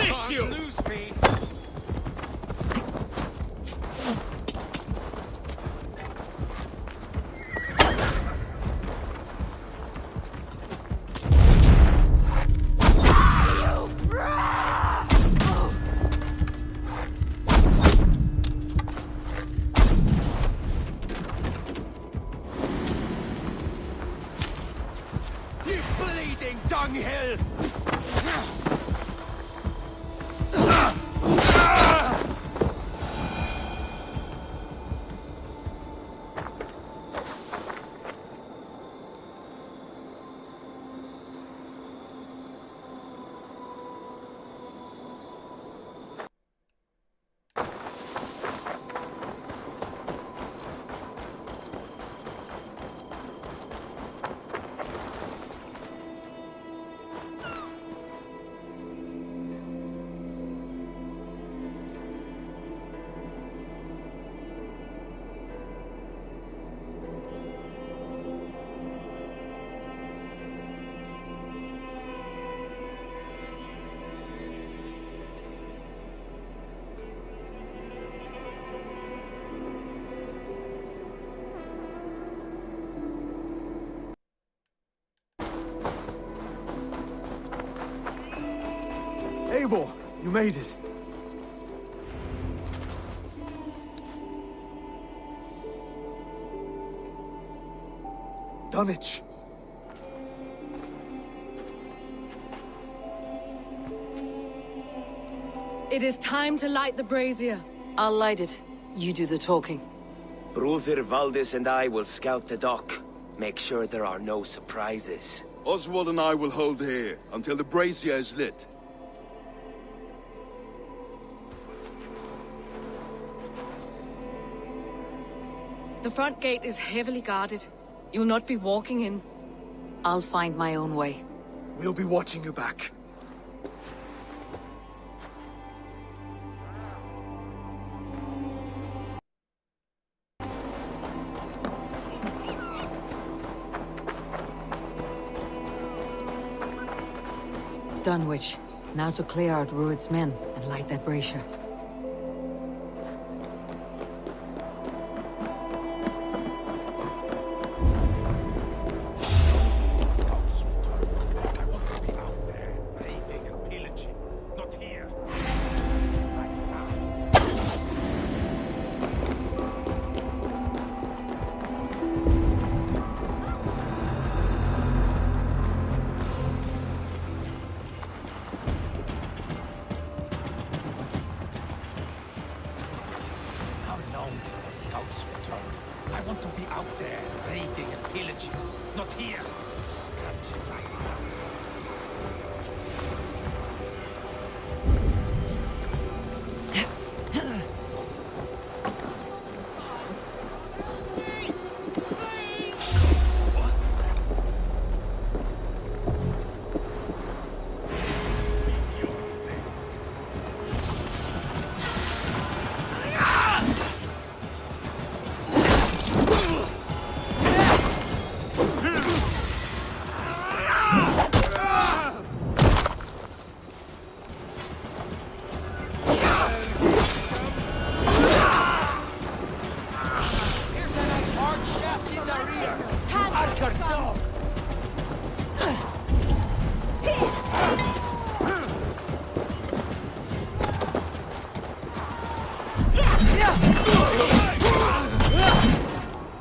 lift you! Lose me. You bleeding dunghill! Eivor, you made it. Dunwich. It is time to light the brazier. I'll light it. You do the talking. Brother Valdis and I will scout the dock. Make sure there are no surprises. Oswald and I will hold here until the brazier is lit. The front gate is heavily guarded. You'll not be walking in. I'll find my own way. We'll be watching you back. Dunwich. Now to clear out Rued's men and light that brazier.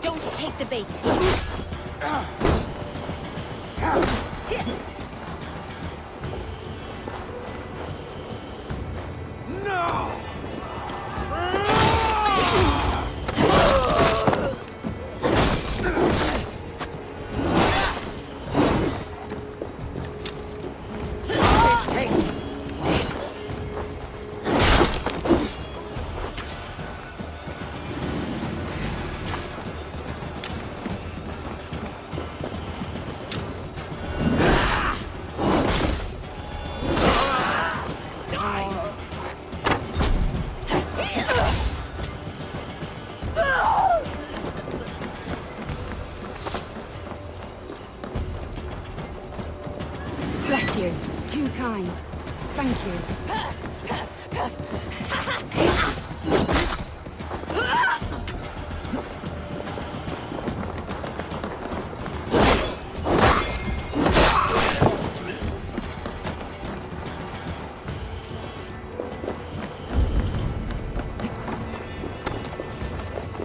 Don't take the bait. Bless you. Too kind. Thank you.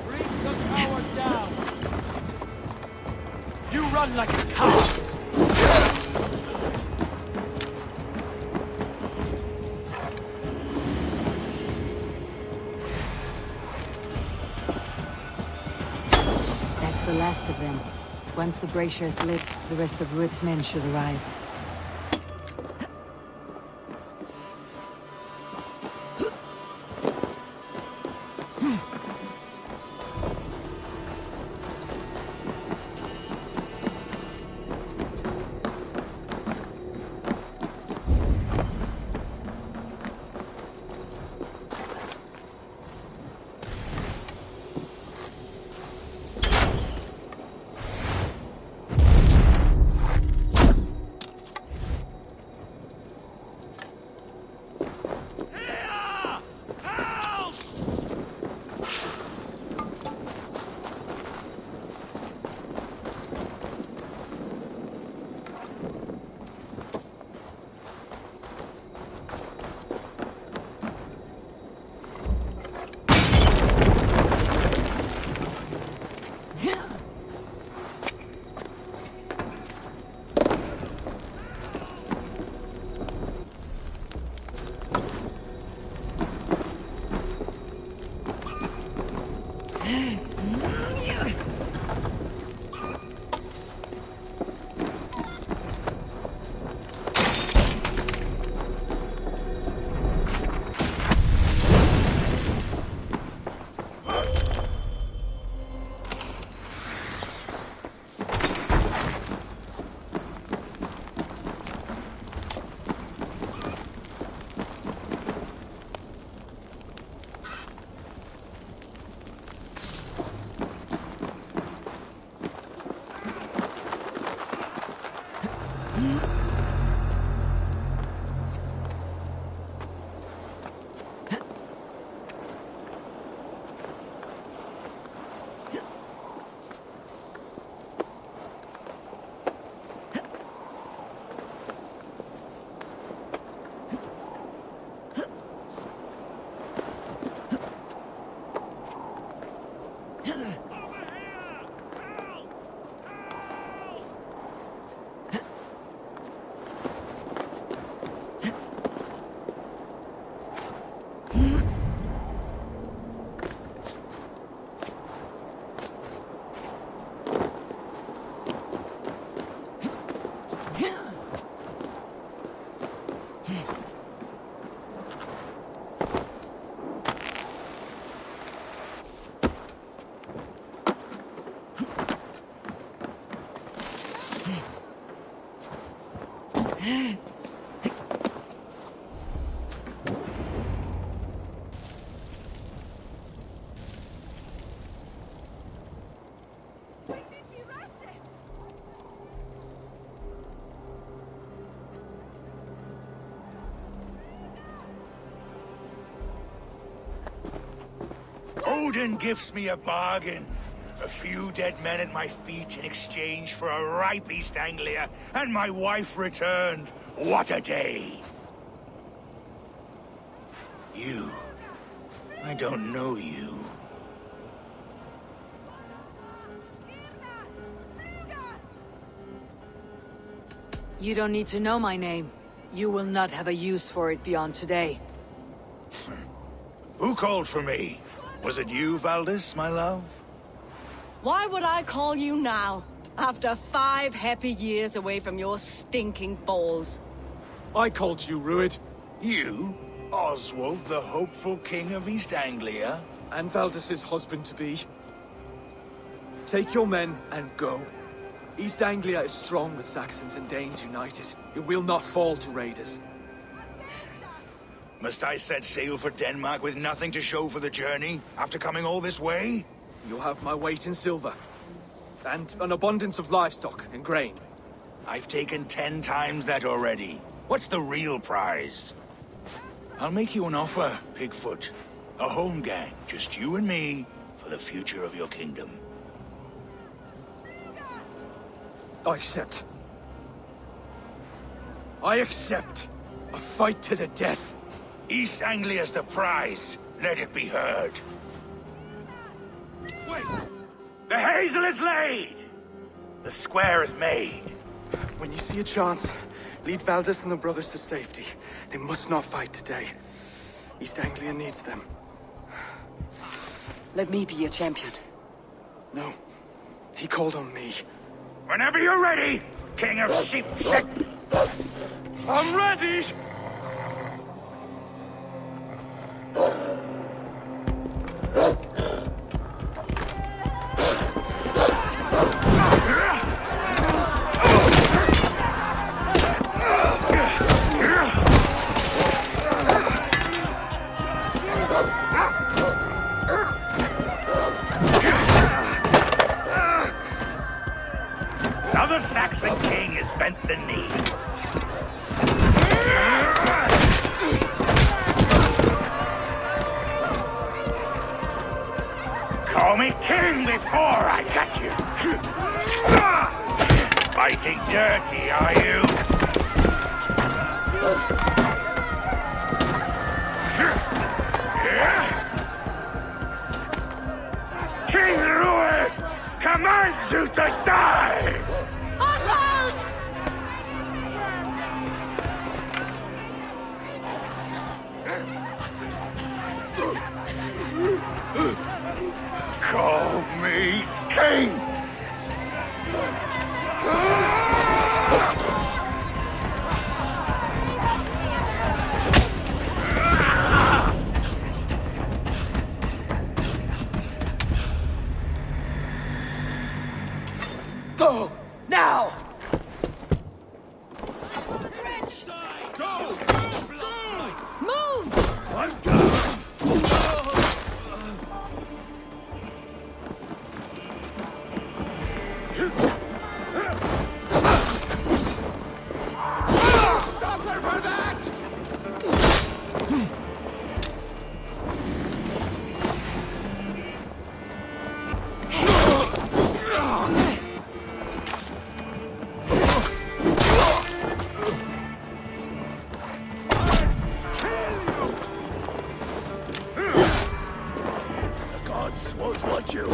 Bring the coward down! You run like a cow! That's the last of them. Once the brazier is lit, the rest of Rued's men should arrive. Odin gives me a bargain. A few dead men at my feet in exchange for a ripe East Anglia, and my wife returned. What a day! You. I don't know you. You don't need to know my name. You will not have a use for it beyond today. Who called for me? Was it you, Valdis, my love? Why would I call you now? After 5 happy years away from your stinking balls. I called you, Rued. You? Oswald, the hopeful king of East Anglia? And Valdis's husband-to-be. Take your men and go. East Anglia is strong with Saxons and Danes united. It will not fall to raiders. Must I set sail for Denmark with nothing to show for the journey, after coming all this way? You'll have my weight in silver. And an abundance of livestock and grain. I've taken 10 times that already. What's the real prize? I'll make you an offer, Pigfoot. A home gang, just you and me, for the future of your kingdom. I accept. I accept. A fight to the death. East Anglia's the prize. Let it be heard. Wait! The hazel is laid! The square is made. When you see a chance, lead Valdis and the brothers to safety. They must not fight today. East Anglia needs them. Let me be your champion. No. He called on me. Whenever you're ready, King of Sheepshead. I'm ready! Now the Saxon king has bent the knee. Call me king before I got you. Fighting dirty, are you? King Louis commands you to die! Oswald! Call me king! Go! Now! Move! Suffer for that! The gods won't want you.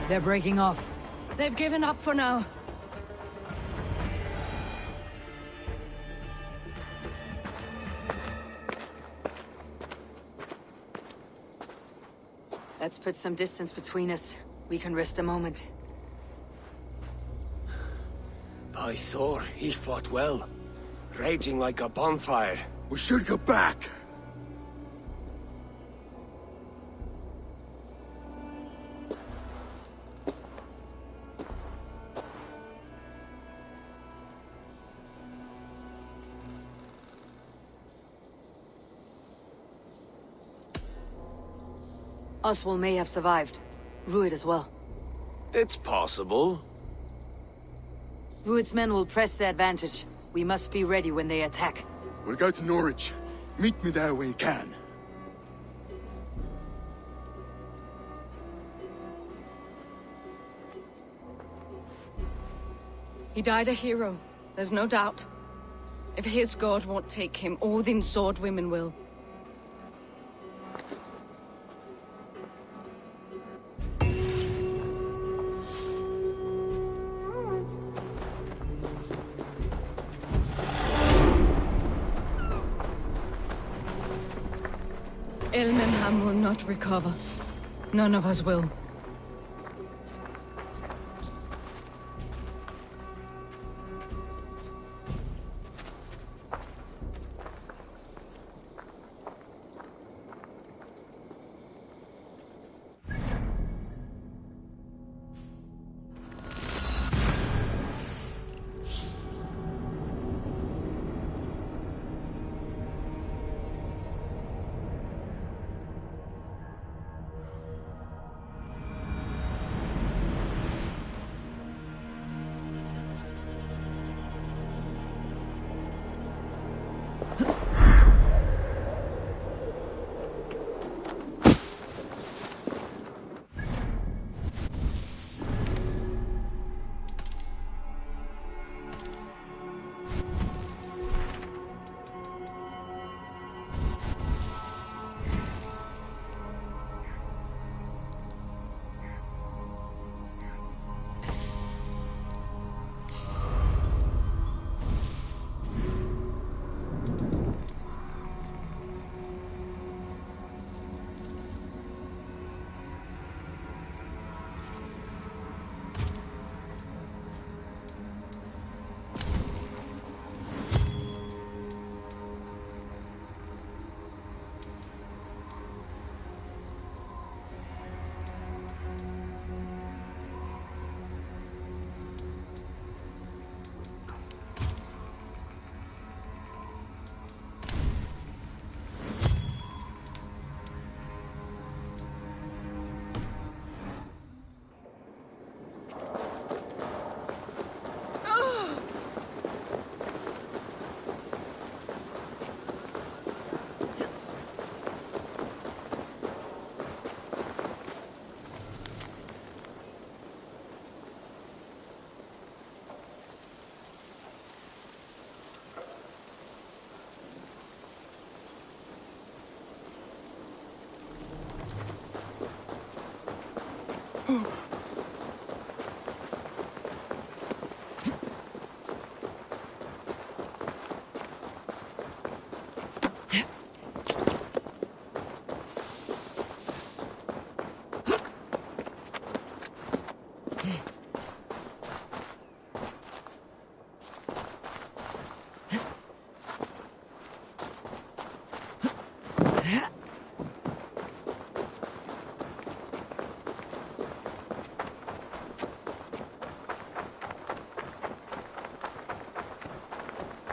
They're breaking off. They've given up for now. Let's put some distance between us. We can rest a moment. By Thor, he fought well. Raging like a bonfire. We should go back. Oswald may have survived. Rued as well. It's possible. Rued's men will press the advantage. We must be ready when they attack. We'll go to Norwich. Meet me there when you can. He died a hero, there's no doubt. If his god won't take him, Odin's sword women will. Ilmenham will not recover. None of us will.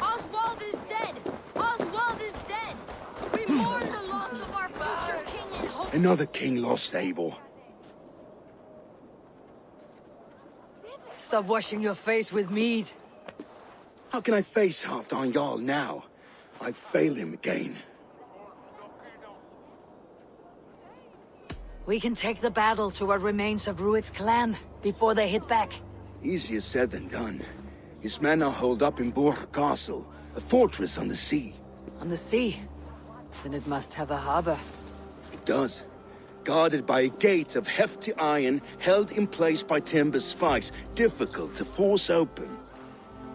Oswald is dead! Oswald is dead! We mourn the loss of our future king and hope. Another king lost, Abel. Stop washing your face with mead. How can I face Halfdan Jarl now? I've failed him again. We can take the battle to what remains of Rued's clan before they hit back. Easier said than done. His men are holed up in Borg Castle, a fortress on the sea. On the sea? Then it must have a harbor. It does. guarded by a gate of hefty iron held in place by timber spikes, difficult to force open.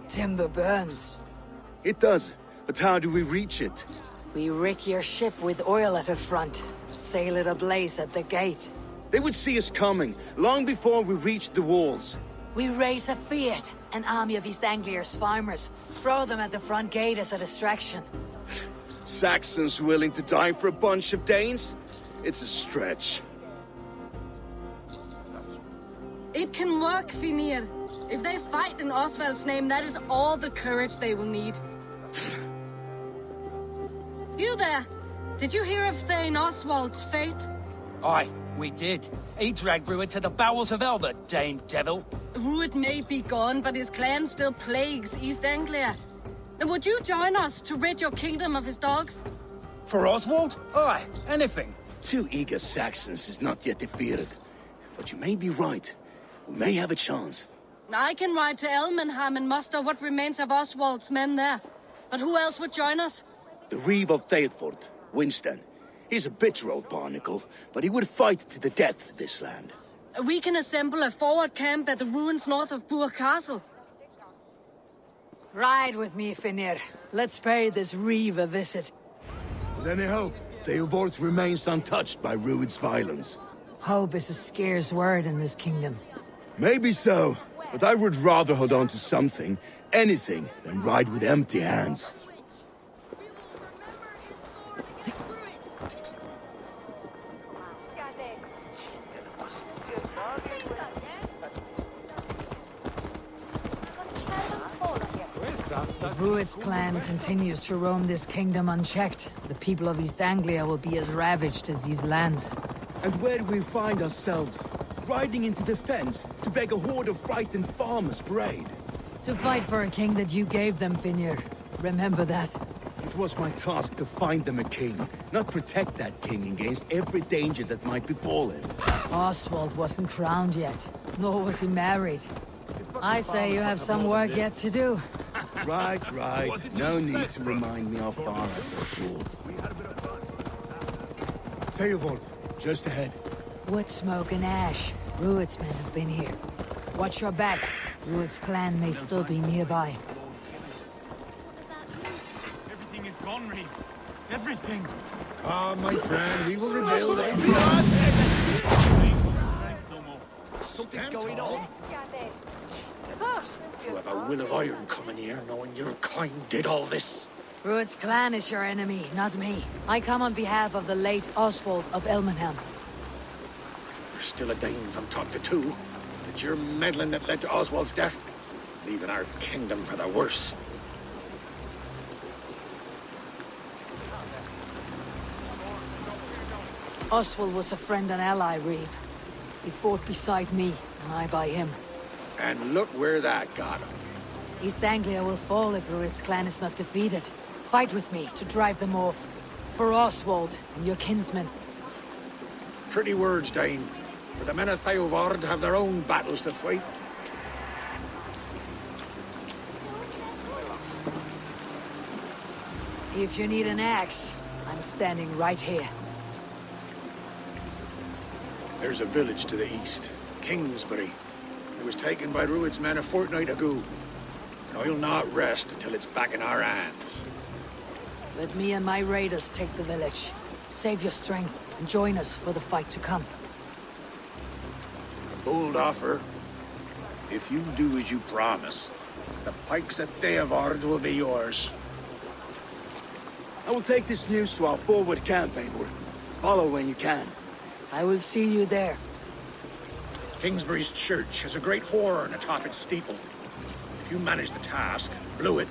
Timber burns. It does, but how do we reach it? We rig your ship with oil at the front, sail it ablaze at the gate. They would see us coming, long before we reached the walls. We raise a fiat, an army of East Anglia's farmers, throw them at the front gate as a distraction. Saxons willing to die for a bunch of Danes? It's a stretch. It can work, Finir. If they fight in Oswald's name, that is all the courage they will need. You there! Did you hear of Thane Oswald's fate? Aye, we did. He dragged Rued to the bowels of Elba, Dane devil. Rued may be gone, but his clan still plagues East Anglia. And would you join us to rid your kingdom of his dogs? For Oswald? Aye, anything. 2 eager Saxons is not yet defeated. But you may be right. We may have a chance. I can ride to Elmenham and muster what remains of Oswald's men there. But who else would join us? The Reeve of Thetford, Winston. He's a bitter old barnacle, but he would fight to the death for this land. We can assemble a forward camp at the ruins north of Bur Castle. Ride with me, Finir. Let's pay this Reeve a visit. With any hope, Theodort remains untouched by Rued's violence. Hope is a scarce word in this kingdom. Maybe so, but I would rather hold on to something, anything, than ride with empty hands. If Rued's clan continues to roam this kingdom unchecked, the people of East Anglia will be as ravaged as these lands. And where do we find ourselves? Riding into defense to beg a horde of frightened farmers for aid. To fight for a king that you gave them, Finir. Remember that. It was my task to find them a king, not protect that king against every danger that might befall him. Oswald wasn't crowned yet, nor was he married. I say you have some work yet to do. Right, right. No need to remind me how far I fell short. Theobald, just ahead. Wood smoke and ash. Rued's men have been here. Watch your back. Rued's clan may still be nearby. Everything is gone, Reeve. Everything. Come, my friend, we will rebuild everything. No more. Something's going on. You have a will of iron coming here, knowing your kind did all this. Rued's clan is your enemy, not me. I come on behalf of the late Oswald of Elmenham. You're still a Dane from top to two. It's your meddling that led to Oswald's death, leaving our kingdom for the worse. Oswald was a friend and ally, Reeve. He fought beside me, and I by him. And look where that got him. East Anglia will fall if Rued's clan is not defeated. Fight with me to drive them off. For Oswald and your kinsmen. Pretty words, Dane. But the men of Theodord have their own battles to fight. If you need an axe, I'm standing right here. There's a village to the east, Kingsbury. It was taken by Rued's men a fortnight ago. And I'll not rest until it's back in our hands. Let me and my raiders take the village. Save your strength and join us for the fight to come. A bold offer. If you do as you promise, the pikes at Theodord will be yours. I will take this news to our forward camp, Eivor. Follow when you can. I will see you there. Kingsbury's church has a great horn atop its steeple. If you manage the task, blow it,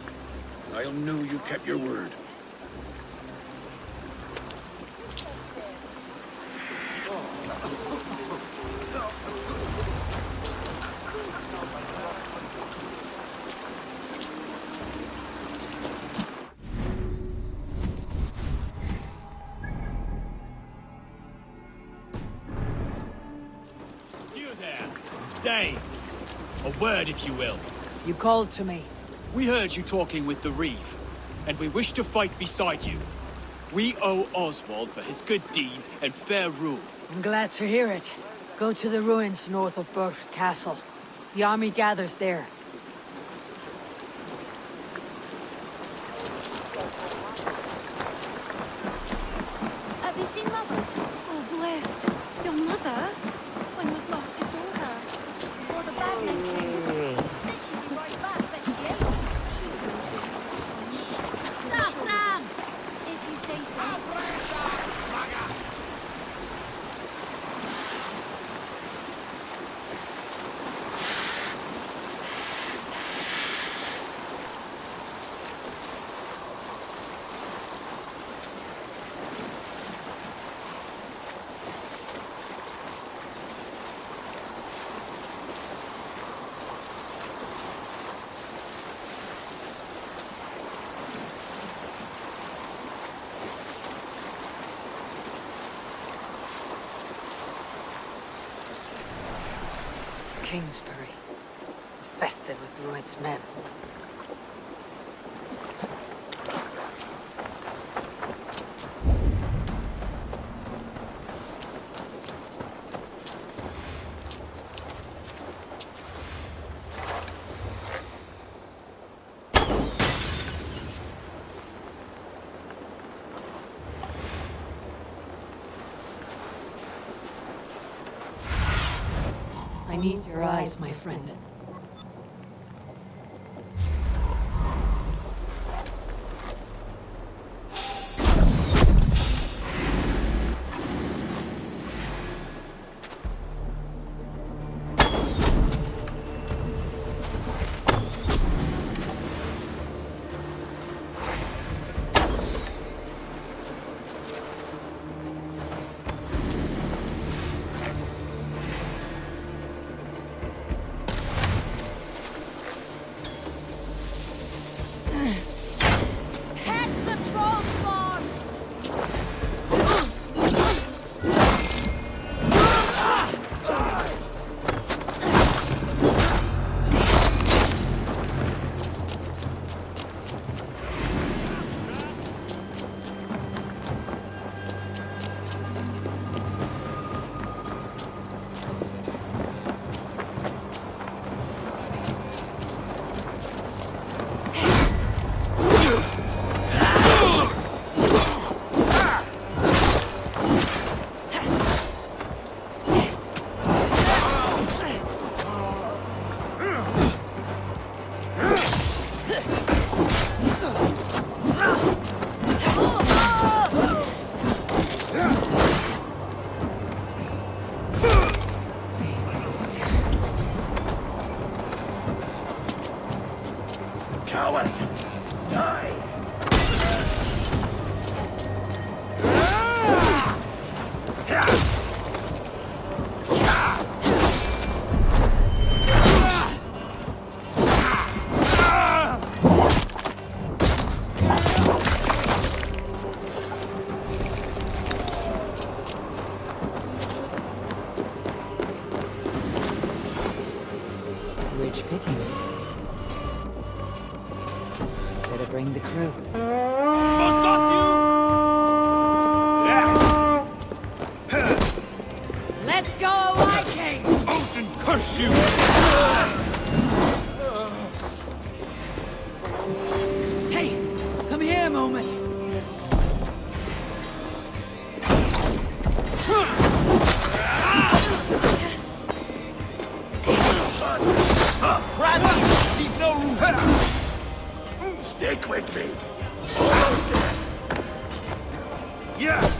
I'll know you kept your word. You there. Dane. A word, if you will. You called to me. We heard you talking with the Reeve, and we wish to fight beside you. We owe Oswald for his good deeds and fair rule. I'm glad to hear it. Go to the ruins north of Burke Castle. The army gathers there. Have you seen Mother? Oh, blessed. Your mother? When was last you saw her? Before the bad men came. Said she'd be right back, but she ain't. Stop, Ram! If you say so. Kingsbury, infested with Rued's men. I need your eyes, my friend. Head the troll spawn! Coward! Die! Rich pickings. Better bring the crew. Let's go away, King! Odin curse you! Hey, come here a moment. Leave no room! Stick with me! Almost there! Yes!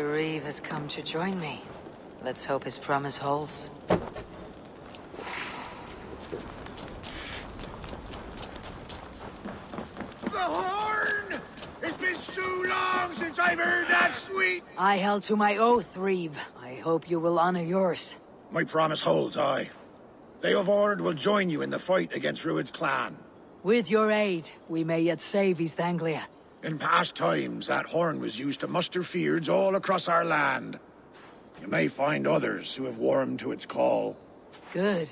Reeve has come to join me. Let's hope his promise holds. The horn! It's been so long since I've heard that sweet... I held to my oath, Reeve. I hope you will honor yours. My promise holds, aye. They of Ord will join you in the fight against Rued's clan. With your aid, we may yet save East Anglia. In past times, that horn was used to muster fyrds all across our land. You may find others who have warmed to its call. Good.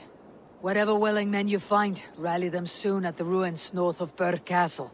Whatever willing men you find, rally them soon at the ruins north of Burr Castle.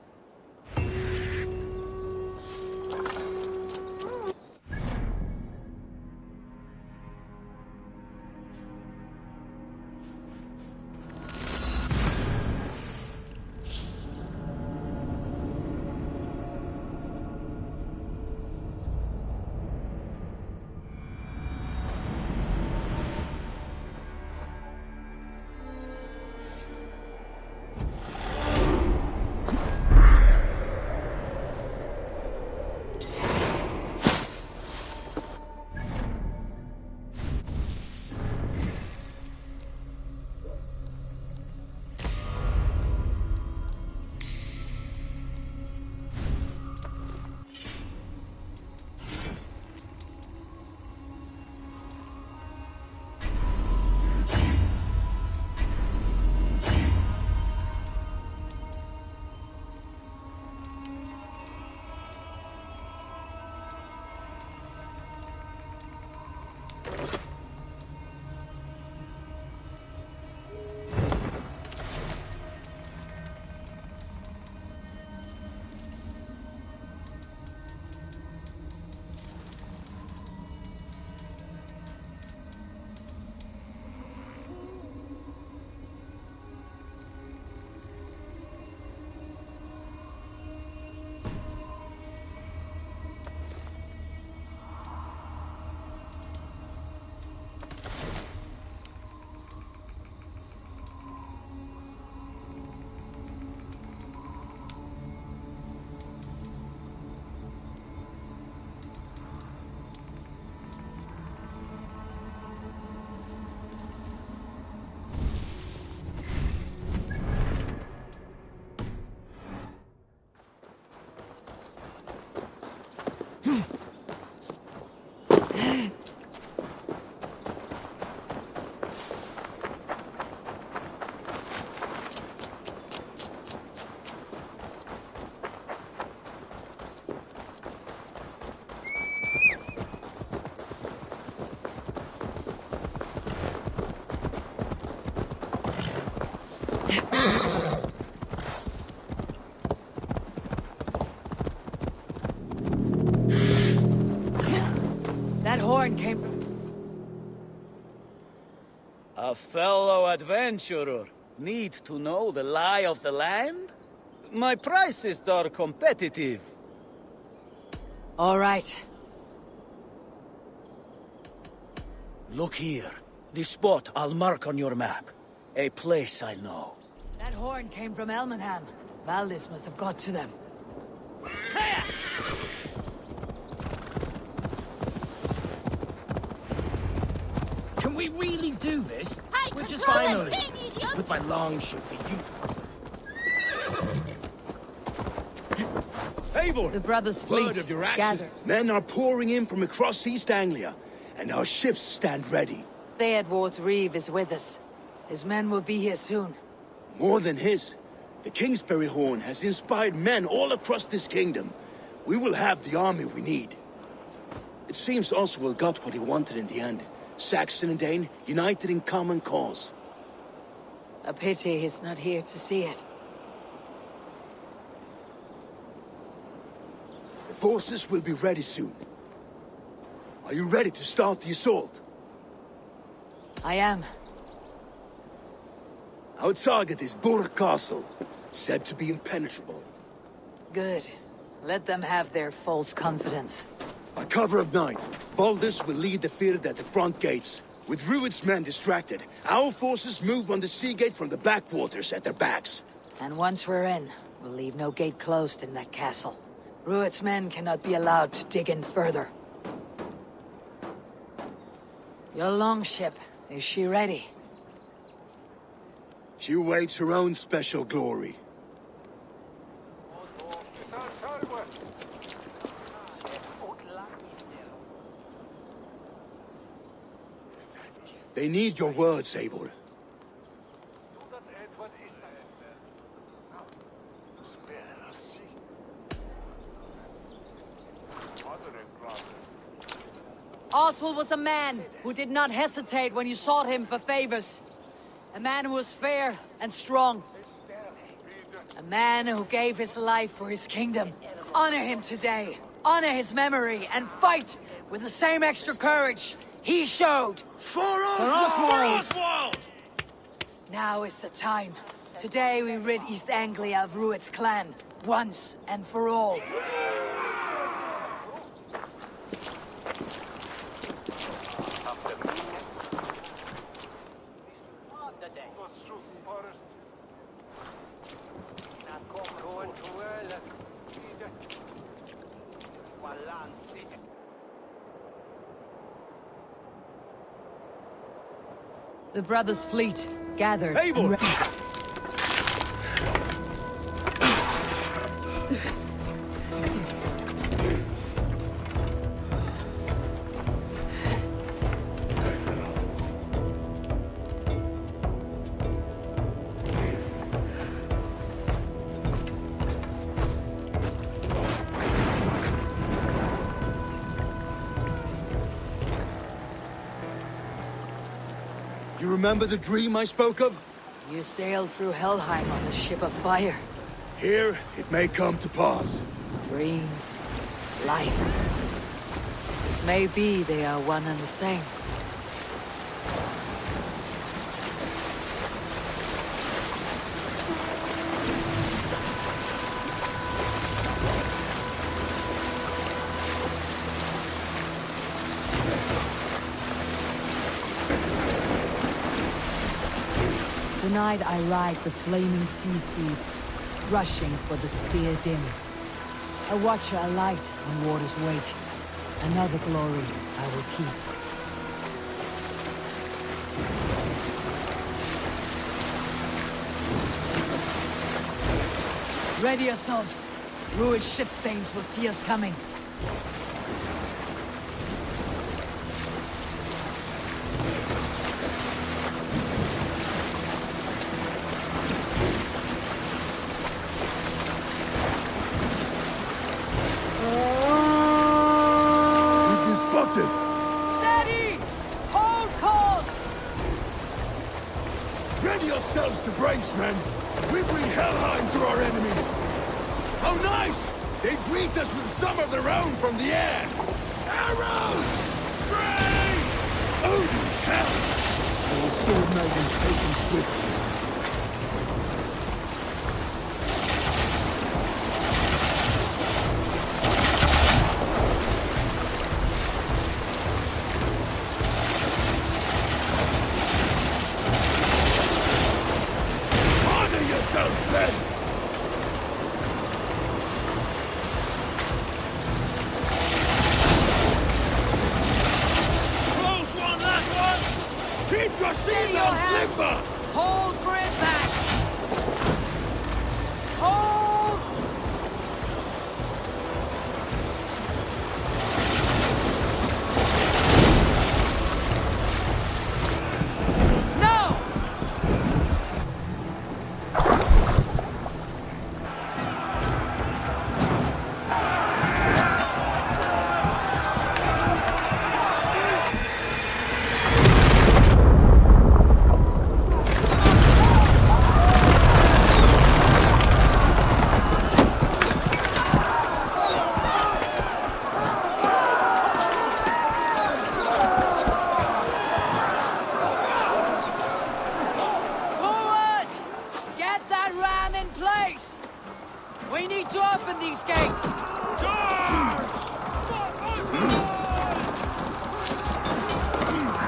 That horn came... A fellow adventurer need to know the lie of the land? My prices are competitive. All right. Look here. This spot I'll mark on your map. A place I know. That horn came from Elmenham. Valdis must have got to them. Can we really do this? Hey, We're just control that finally thing, idiot! with my long shoot to you. Eivor! The brothers' Word fleet of your actions. gathered. Men are pouring in from across East Anglia, and our ships stand ready. Theodward's Reeve is with us. His men will be here soon. More than his. The Kingsbury Horn has inspired men all across this kingdom. We will have the army we need. It seems Oswald got what he wanted in the end. Saxon and Dane united in common cause. A pity he's not here to see it. The forces will be ready soon. Are you ready to start the assault? I am. Our target is Burr Castle, said to be impenetrable. Good. Let them have their false confidence. By cover of night, Baldus will lead the field at the front gates. With Rued's men distracted, our forces move on the sea gate from the backwaters at their backs. And once we're in, we'll leave no gate closed in that castle. Rued's men cannot be allowed to dig in further. Your longship, is she ready? She waits her own special glory. They need your words, Eivor. Oswald was a man who did not hesitate when you sought him for favors. A man who was fair and strong. A man who gave his life for his kingdom. Honor him today. Honor his memory and fight with the same extra courage he showed. For Oswald! Now is the time. Today we rid East Anglia of Rued's clan, once and for all. The brothers' fleet gathered. Eivor! You remember the dream I spoke of? You sailed through Helheim on the ship of fire. Here, it may come to pass. Dreams, life. Maybe they are one and the same. Tonight I ride the flaming sea steed, rushing for the spear dim. A watcher alight on water's wake. Another glory I will keep. Ready yourselves. Rued's shitstains will see us coming. Steady! Hold course! Ready yourselves to brace, men! We bring Helheim to our enemies! How nice! They greet us with some of their own from the air! Arrows! Brave! Odin's hell! Our sword maidens taken swiftly. Keep your seatbelts limber! Hold for impact! Hold! No! We need to open these gates!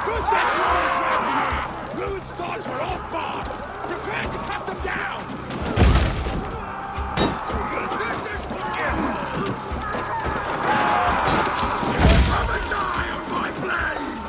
Who's that noise, Rued starts are off bar! Prepare to cut them down! This is for you! Come and die on my blade!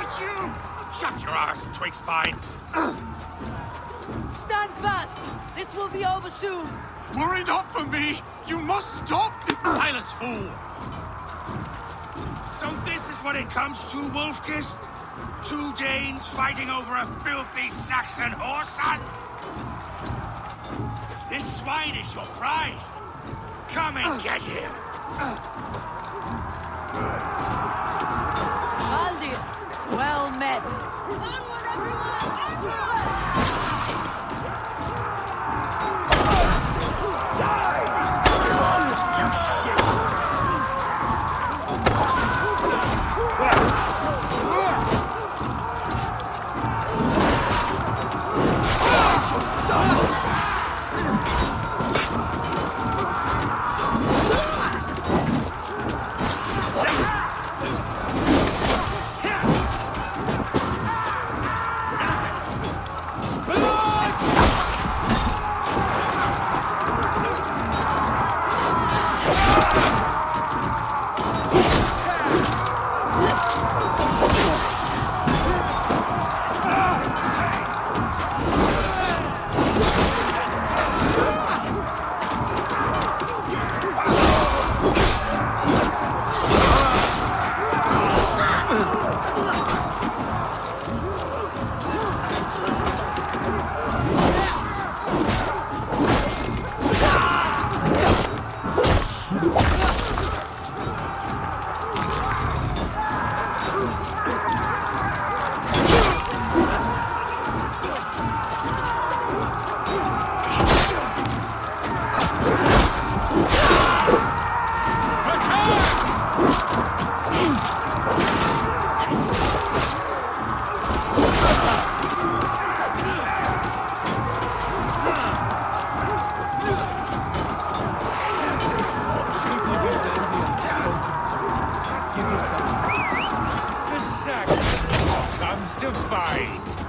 got you! Shut your arse, twig spine! Stand fast! This will be over soon! Worry not for me! You must stop! Silence, fool! So this is what it comes to, Wolfkist? 2 Danes fighting over a filthy Saxon whoreson? If this swine is your prize, come and get him! Valdis, well met. Onward, everyone!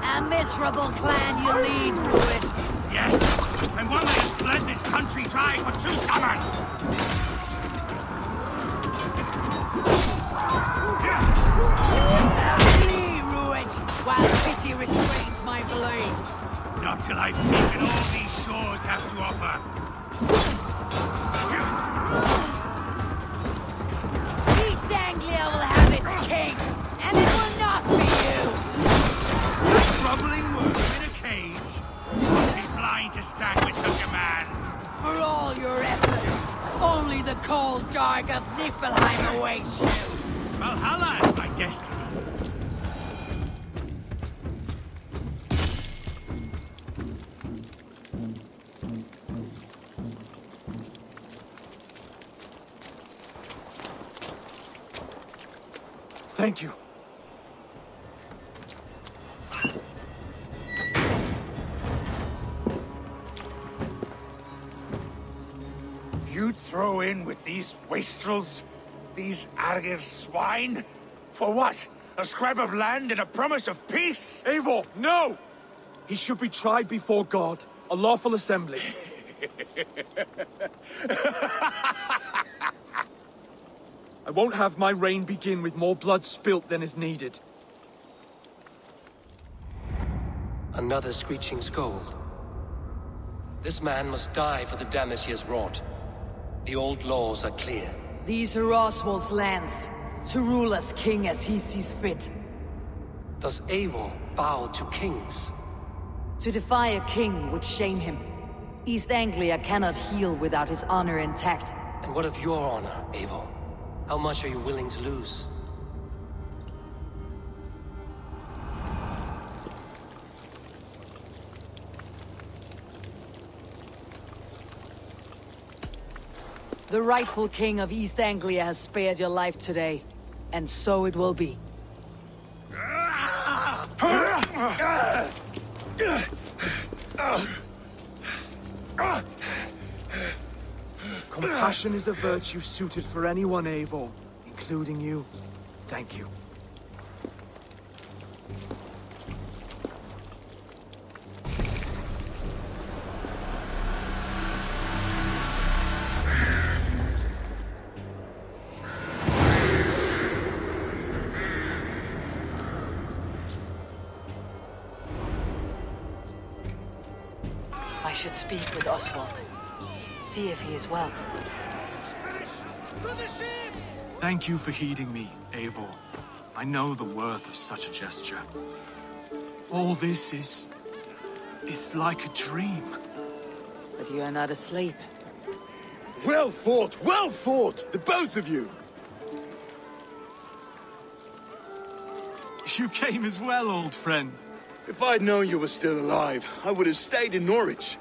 A miserable clan you lead, Ruit. Yes, and one that has bled this country dry for 2 summers! Flee, Ruit, while pity restrains my blade. Not till I've taken all these shores have to offer. East Anglia will have its king, and it will not be you. A troubling worm in a cage? Must be blind to stand with such a man. For all your efforts, only the cold dark of Niflheim awaits you. Valhalla is my destiny. Thank you. You'd throw in with these wastrels? These Argir swine? For what? A scrap of land and a promise of peace? Eivor, no! He should be tried before God, a lawful assembly. I won't have my reign begin with more blood spilt than is needed. Another screeching scold. This man must die for the damage he has wrought. The old laws are clear. These are Oswald's lands, to rule as king as he sees fit. Does Eivor bow to kings? To defy a king would shame him. East Anglia cannot heal without his honor intact. And what of your honor, Eivor? How much are you willing to lose? The rightful king of East Anglia has spared your life today, and so it will be. Compassion is a virtue suited for anyone, Eivor, including you. Thank you. should speak with Oswald. See if he is well. Thank you for heeding me, Eivor. I know the worth of such a gesture. All this is like a dream. But you are not asleep. Well fought, the both of you! You came as well, old friend. If I'd known you were still alive, I would have stayed in Norwich.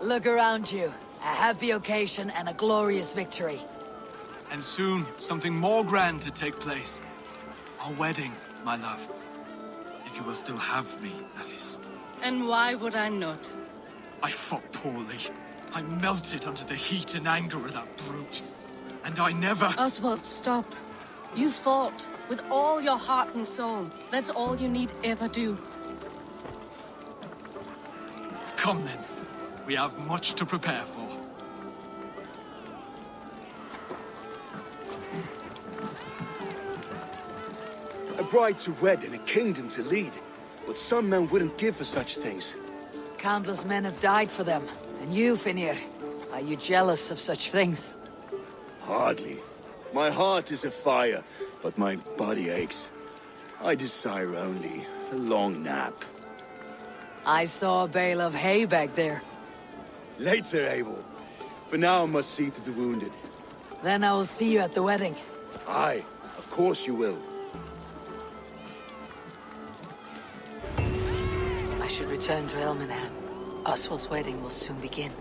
Look around you. A happy occasion and a glorious victory. And soon, something more grand to take place. Our wedding, my love. If you will still have me, that is. And why would I not? I fought poorly. I melted under the heat and anger of that brute. And I never... Oswald, stop. You fought with all your heart and soul. That's all you need ever do. Come then. We have much to prepare for. A bride to wed and a kingdom to lead. What some men wouldn't give for such things. Countless men have died for them. And you, Finnir, are you jealous of such things? Hardly. My heart is afire, but my body aches. I desire only a long nap. I saw a bale of hay back there. Later, Abel. For now, I must see to the wounded. Then I will see you at the wedding. Aye, of course you will. I should return to Elmenham. Oswald's wedding will soon begin.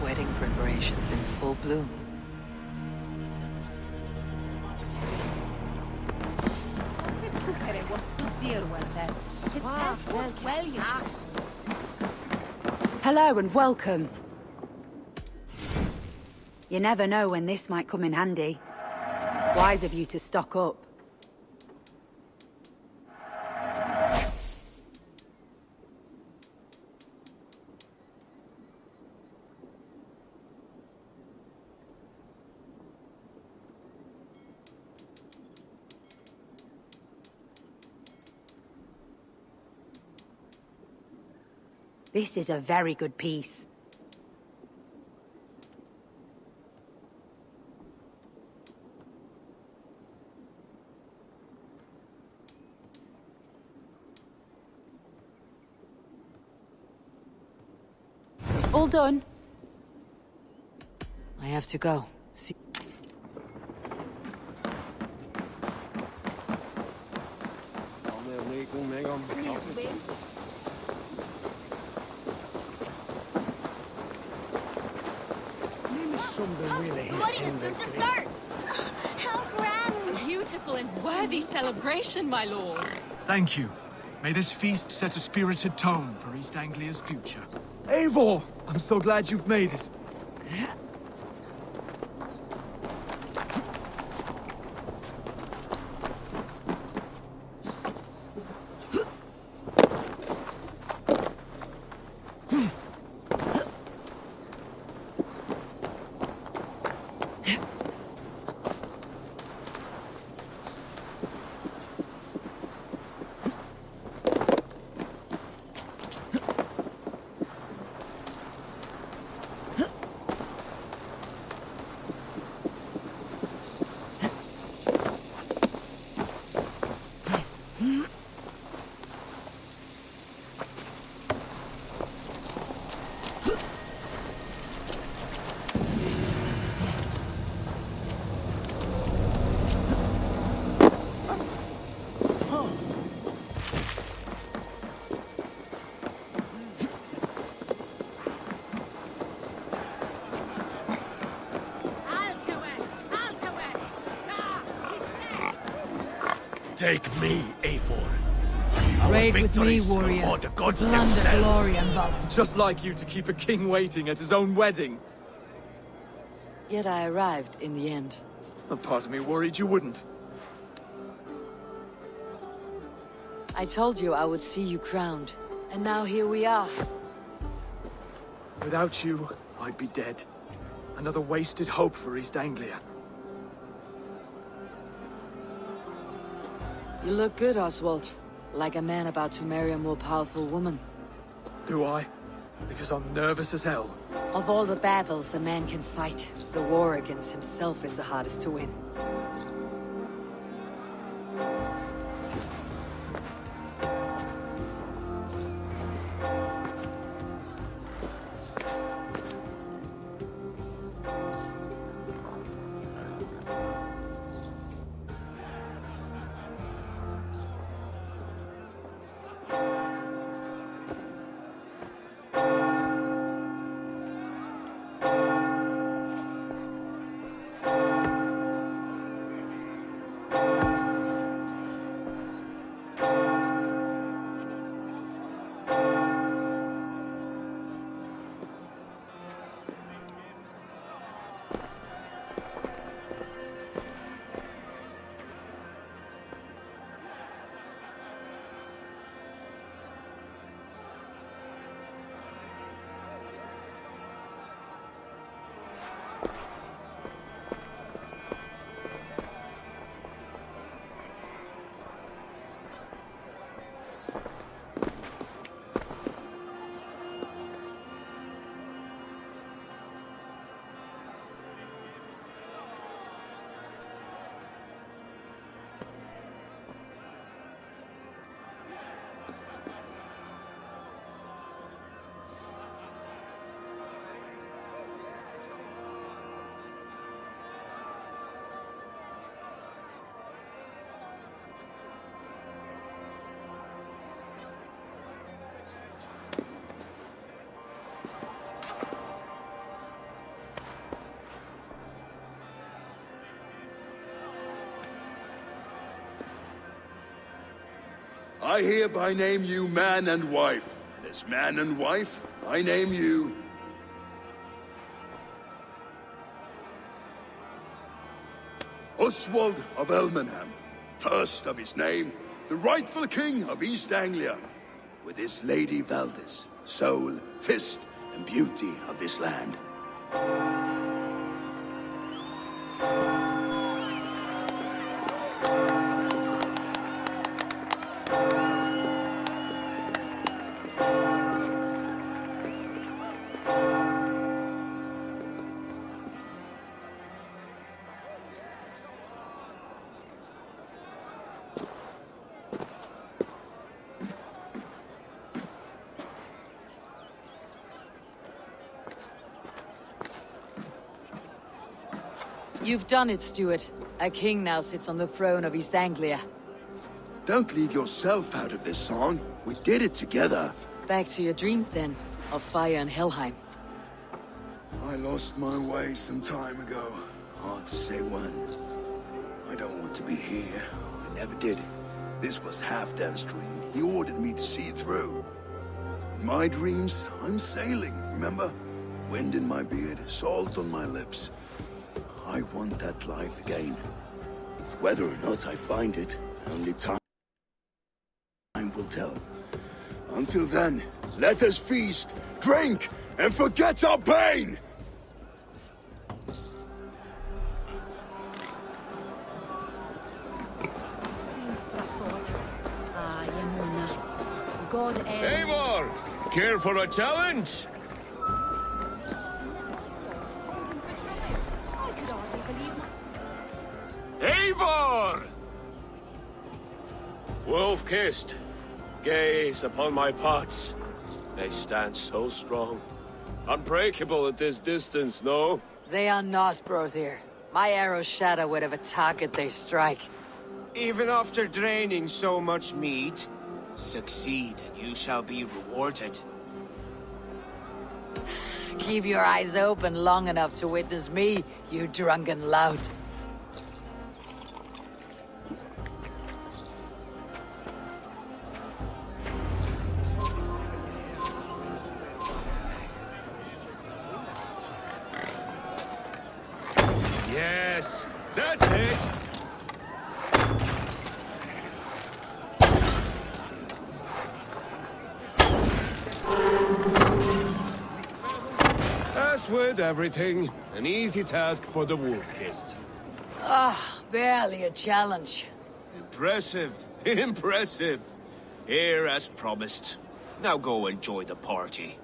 Wedding preparations in full bloom. Hello and welcome. You never know when this might come in handy. Wise of you to stock up. This is a very good piece. All done. I have to go. See. What is soon to start? How grand! Beautiful and worthy celebration, my lord. Thank you. May this feast set a spirited tone for East Anglia's future. Eivor! I'm so glad you've made it. Take me, Eivor. Raid with me, warrior. The gods Plunder, themselves. glory, and valor. Just like you to keep a king waiting at his own wedding. Yet I arrived in the end. A part of me worried you wouldn't. I told you I would see you crowned. And now here we are. Without you, I'd be dead. Another wasted hope for East Anglia. You look good, Oswald. Like a man about to marry a more powerful woman. Do I? Because I'm nervous as hell. Of all the battles a man can fight, the war against himself is the hardest to win. I hereby name you man and wife. And as man and wife, I name you... Oswald of Elmenham, first of his name, the rightful king of East Anglia, with his lady Valdis, soul, fist, and beauty of this land. You've done it, Stuart. A king now sits on the throne of East Anglia. Don't leave yourself out of this song. We did it together. Back to your dreams, then, of fire and Helheim. I lost my way some time ago. Hard to say when. I don't want to be here. I never did. This was Halfdan's dream. He ordered me to see it through. In my dreams, I'm sailing, remember? Wind in my beard, salt on my lips. I want that life again. Whether or not I find it, only time will tell. Until then, let us feast, drink, and forget our pain! Eivor! Care for a challenge? Eivor! Wolf-kissed, gaze upon my pots. They stand so strong. Unbreakable at this distance, no? They are not, Brother. My arrows shatter whatever target they strike. Even after draining so much meat, succeed and you shall be rewarded. Keep your eyes open long enough to witness me, you drunken lout. Yes, that's it. As with everything, an easy task for the wolf-kissed. Ah, barely a challenge. Impressive. Impressive. Here as promised. Now go enjoy the party.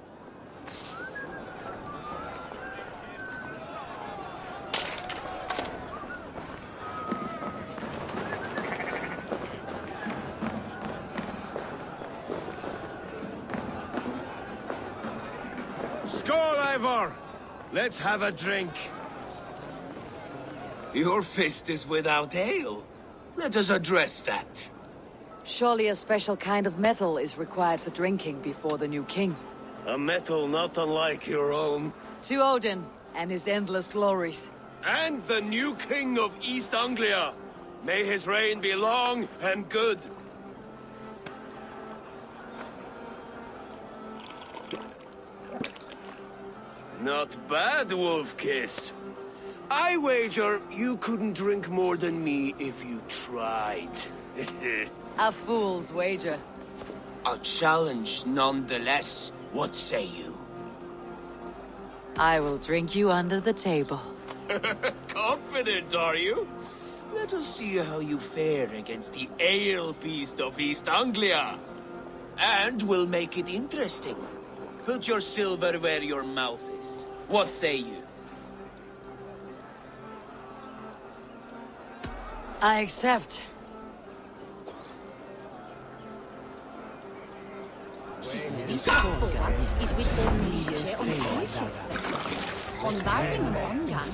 Skål, Ivar! Let's have a drink. Your fist is without ale. Let us address that. Surely a special kind of metal is required for drinking before the new king. A metal not unlike your own. To Odin and his endless glories. And the new king of East Anglia. May his reign be long and good. Not bad, Wolf-Kiss. I wager you couldn't drink more than me if you tried. A fool's wager. A challenge nonetheless. What say you? I will drink you under the table. Confident, are you? Let us see how you fare against the ale beast of East Anglia. And we'll make it interesting. Put your silver where your mouth is. What say you? I accept. Is with their niche on switches. On rising Mongan,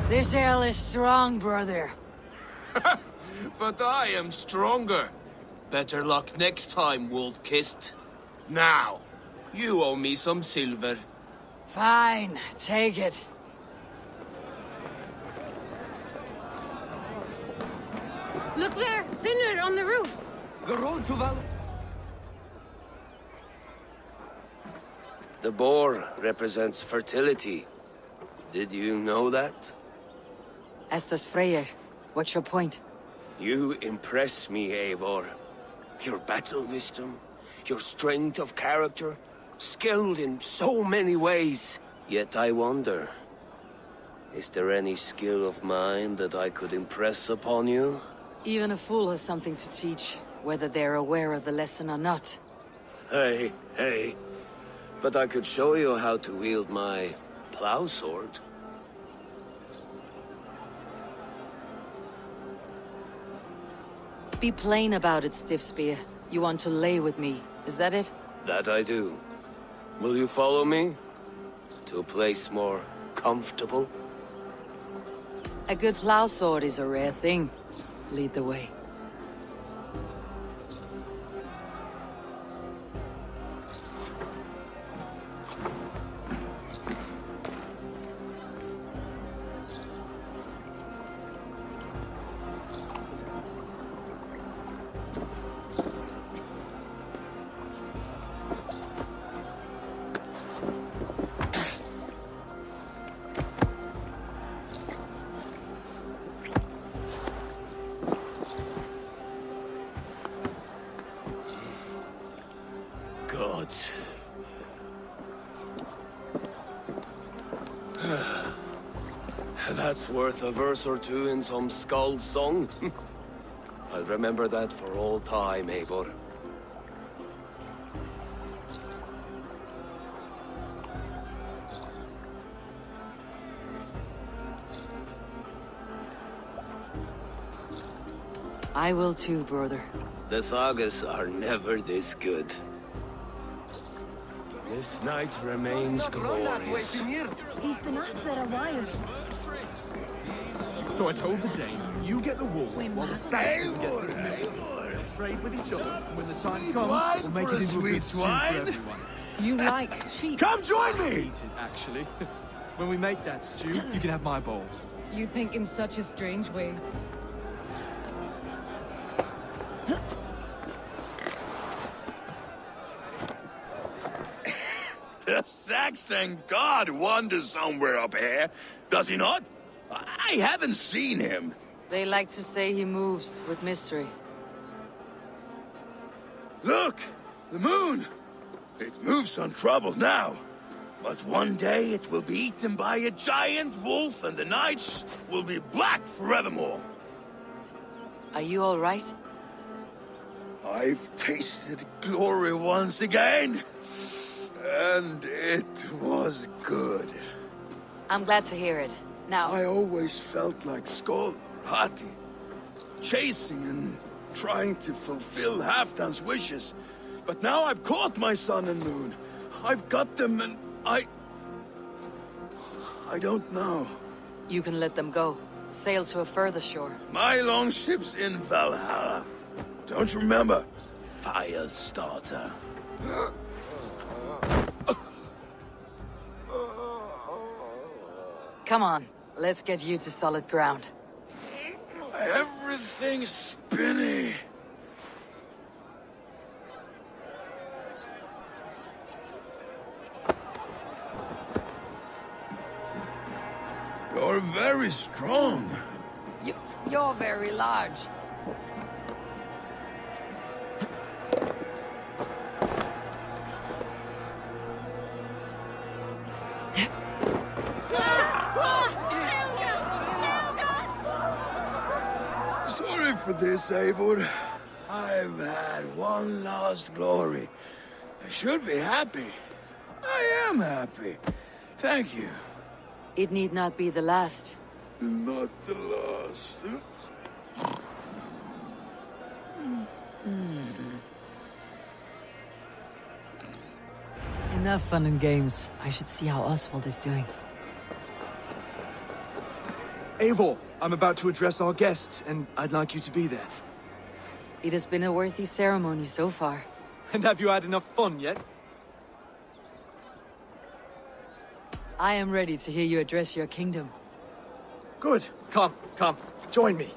This ale is strong, brother. But I am stronger. Better luck next time, Wolf-Kissed. Now, you owe me some silver. Fine, take it. Look there! Thinner on the roof! The road to Valhalla. The boar represents fertility. Did you know that? As does Freyr. What's your point? You impress me, Eivor. Your battle wisdom, your strength of character, skilled in so many ways. Yet I wonder, is there any skill of mine that I could impress upon you? Even a fool has something to teach, whether they're aware of the lesson or not. Hey, hey. But I could show you how to wield my plow sword. Be plain about it, Stiff Spear. You want to lay with me, is that it? That I do. Will you follow me? To a place more comfortable? A good plow sword is a rare thing. Lead the way. That's worth a verse or two in some skald's song. I'll remember that for all time, Eivor. I will too, brother. The sagas are never this good. This night remains glorious. He's been up there a while. So I told the Dane, you get the wall, while the Saxon gets his mill. We'll trade with each other, and when the time comes, we'll make it into a good stew for everyone. You like sheep. Come join me! Eat it, actually. When we make that stew, you can have my bowl. You think in such a strange way. The Saxon god wanders somewhere up here, does he not? I haven't seen him. They like to say he moves with mystery. Look! The moon! It moves untroubled now. But one day it will be eaten by a giant wolf and the nights will be black forevermore. Are you all right? I've tasted glory once again. And it was good. I'm glad to hear it. Now, I always felt like Skoll or Hati, chasing and trying to fulfill Halfdan's wishes. But now I've caught my sun and moon. I've got them and I don't know. you can let them go. Sail to a further shore. My longship's in Valhalla. Don't you remember? Firestarter. Come on, let's get you to solid ground. Everything's spinny. You're very strong. You're very large. Sorry for this, Eivor. I've had one last glory. I should be happy. I am happy. Thank you. It need not be the last. Not the last. Enough fun and games. I should see how Oswald is doing. Eivor, I'm about to address our guests, and I'd like you to be there. It has been a worthy ceremony so far. And have you had enough fun yet? I am ready to hear you address your kingdom. Good. Come, join me.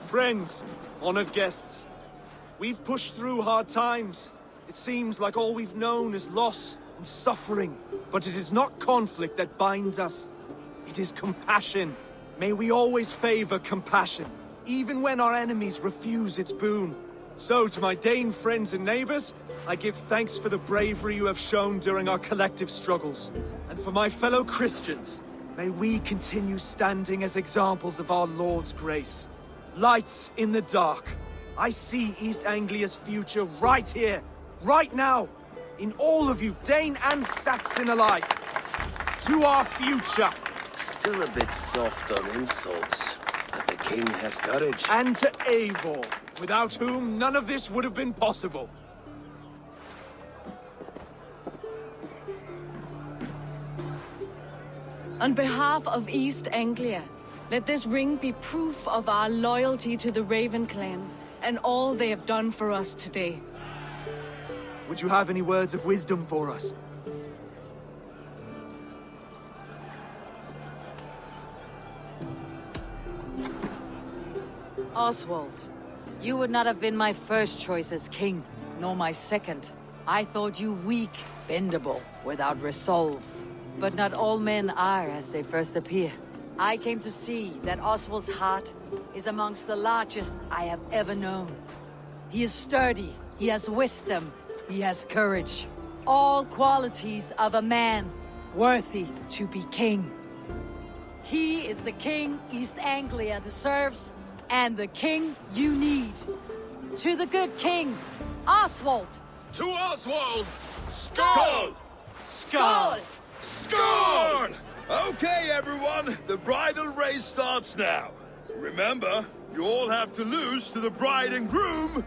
Friends, honored guests, we've pushed through hard times. It seems like all we've known is loss and suffering. But it is not conflict that binds us. It is compassion. May we always favor compassion, even when our enemies refuse its boon. So, to my Dane friends and neighbors, I give thanks for the bravery you have shown during our collective struggles. And for my fellow Christians, may we continue standing as examples of our Lord's grace. Lights in the dark. I see East Anglia's future right here, right now, in all of you, Dane and Saxon alike. To our future. Still a bit soft on insults, but the king has courage. And to Eivor, without whom none of this would have been possible. On behalf of East Anglia, let this ring be proof of our loyalty to the Raven clan and all they have done for us today. Would you have any words of wisdom for us? Oswald, you would not have been my first choice as king, nor my second. I thought you weak, bendable, without resolve. But not all men are as they first appear. I came to see that Oswald's heart is amongst the largest I have ever known. He is sturdy, he has wisdom, he has courage. All qualities of a man. worthy to be king. He is the king East Anglia deserves, and the king you need. To the good king, Oswald! To Oswald! Skull! Skull! Skull! Okay, everyone, the bridal race starts now. Remember, you all have to lose to the bride and groom.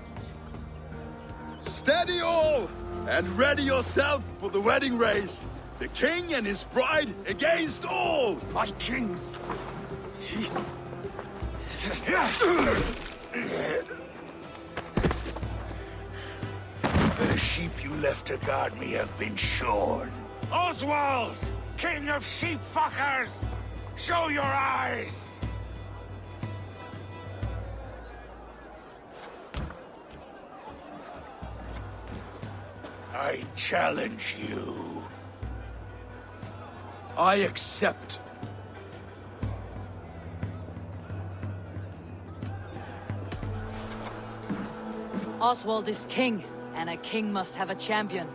Steady all, and ready yourself for the wedding race. The king and his bride against all! My king! The sheep you left to guard me have been shorn. Oswald! King of sheep fuckers! Show your eyes! I challenge you. I accept. Oswald is king, and a king must have a champion.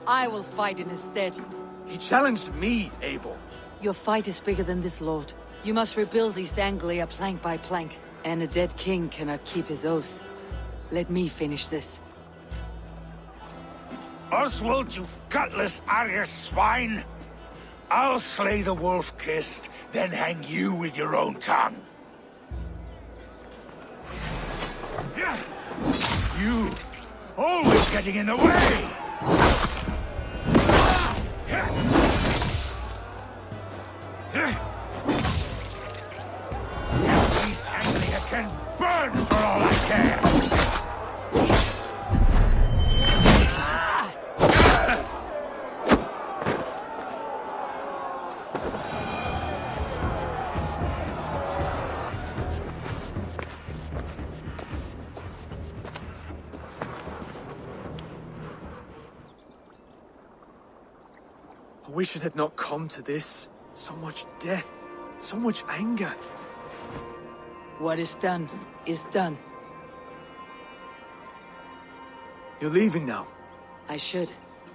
I will fight in his stead. He challenged me, Eivor. Your fight is bigger than this, Lord. You must rebuild East Anglia plank by plank, and a dead king cannot keep his oaths. Let me finish this. Oswald, you gutless Arya swine! I'll slay the wolf-kissed, then hang you with your own tongue. You! Always getting in the way! East Anglia can burn for all I care! I wish it had not come to this. So much death, so much anger. What is done, is done. You're leaving now. I should.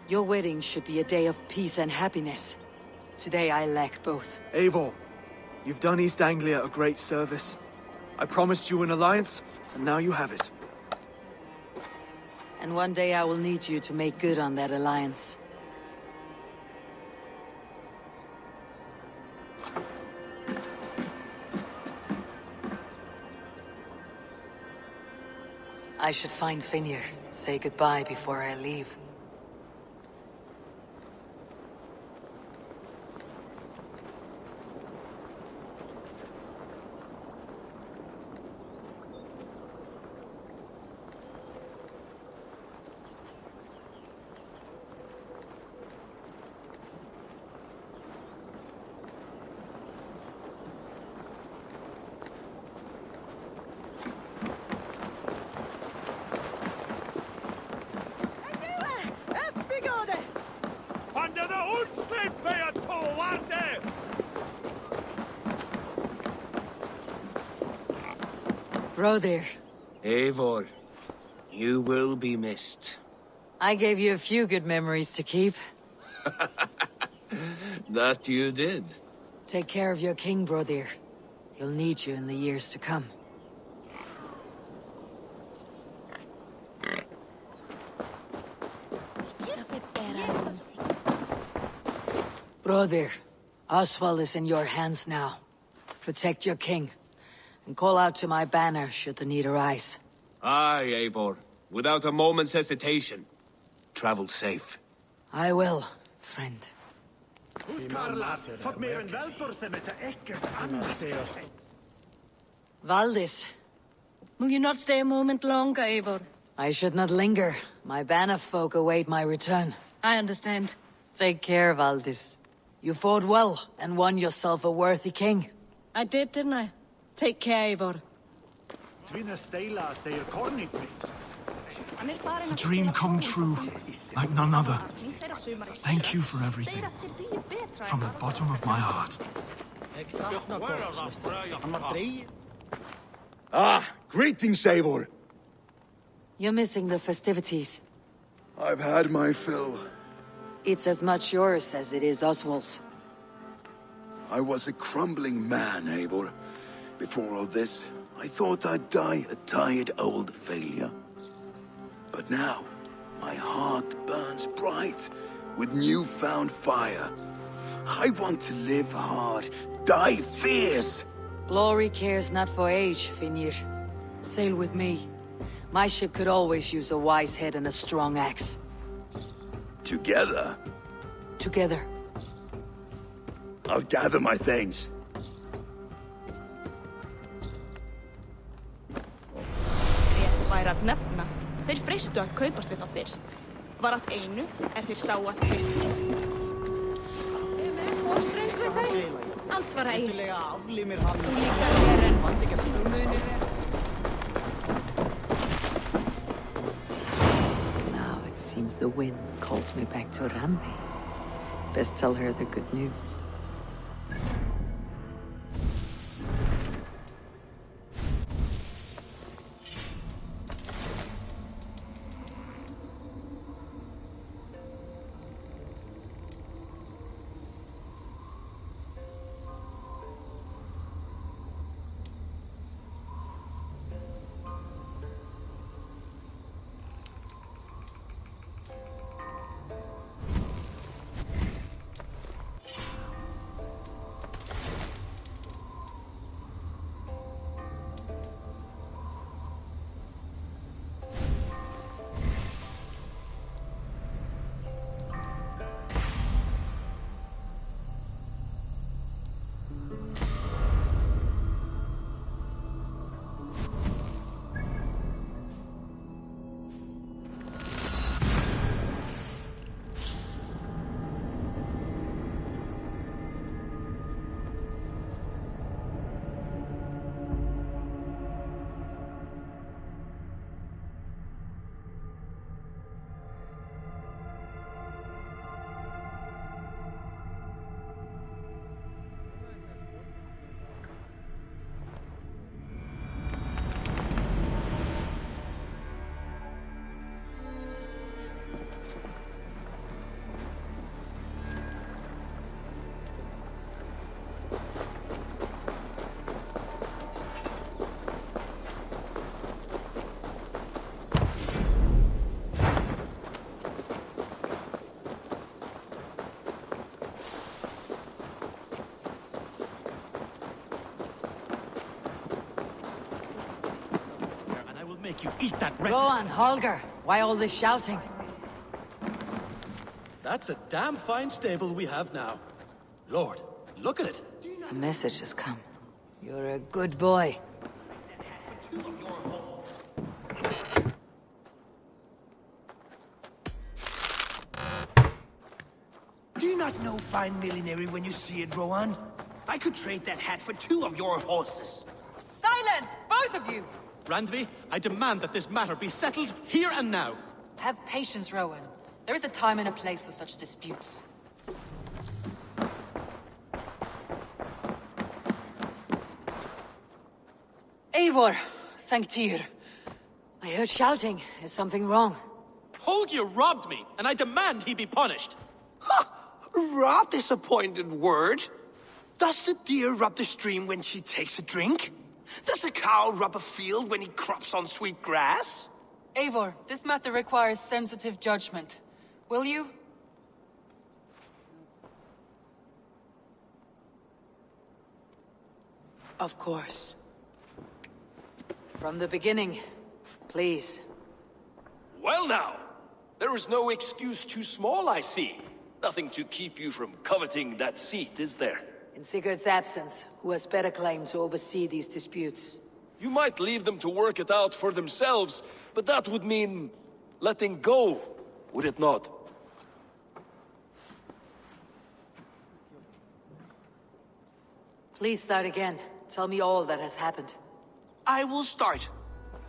Your wedding should be a day of peace and happiness. Today I lack both. Eivor, you've done East Anglia a great service. I promised you an alliance, and now you have it. And one day I will need you to make good on that alliance. I should find Finir, say goodbye before I leave. Brother. Eivor, you will be missed. I gave you a few good memories to keep. That you did. Take care of your king, brother. He'll need you in the years to come. Brother, Oswald is in your hands now. Protect your king, and call out to my banner should the need arise. Aye, Eivor. Without a moment's hesitation. Travel safe. I will, friend. Valdis. Will you not stay a moment longer, Eivor? I should not linger. My banner folk await my return. I understand. Take care, Valdis. You fought well, and won yourself a worthy king. I did, didn't I? Take care, Eivor. A dream come true, like none other. Thank you for everything, from the bottom of my heart. Ah, greetings, Eivor. You're missing the festivities. I've had my fill. It's as much yours as it is Oswald's. I was a crumbling man, Eivor. Before all this, I thought I'd die a tired old failure. But now, my heart burns bright with newfound fire. I want to live hard, die fierce. Glory cares not for age, Finnir. Sail with me. My ship could always use a wise head and a strong axe. Together? Together. I'll gather my things. Rétt væri að nefna. Þeir freistu að kaupast við þá fyrst. Var að einu þeir sá að fyrst. Og ströng við þau. Allt svara í. Þú líka mér en þú munir vel. Now it seems the wind calls me back to Randi. Best tell her the good news. Make you eat that Go on, Holger. Why all this shouting? That's a damn fine stable we have now. Lord, look at it. A message has come. You're a good boy. Do you not know fine millinery when you see it, Rowan? I could trade that hat for 2 of your horses. Silence, both of you! Randvi, I demand that this matter be settled here and now. Have patience, Rowan. There is a time and a place for such disputes. Eivor, thank Tyr. I heard shouting. Is something wrong? Holger robbed me, and I demand he be punished. Rot disappointed word. Does the deer rub the stream when she takes a drink? Does a cow rub a field when he crops on sweet grass? Eivor, this matter requires sensitive judgment. Will you? Of course. From the beginning, please. Well now, there is no excuse too small, I see. Nothing to keep you from coveting that seat, is there? In Sigurd's absence, who has better claim to oversee these disputes? You might leave them to work it out for themselves, but that would mean letting go, would it not? Please start again. Tell me all that has happened. I will start.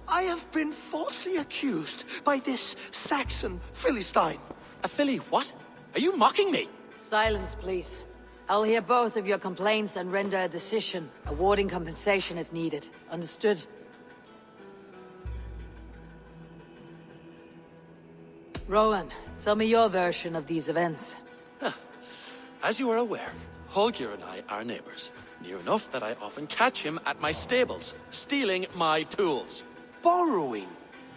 I have been falsely accused by this Saxon Philistine. A Philly what? Are you mocking me? Silence, please. I'll hear both of your complaints and render a decision, awarding compensation if needed. Understood? Rowan, Tell me your version of these events. As you are aware, Holger and I are neighbors. Near enough that I often catch him at my stables, stealing my tools. Borrowing.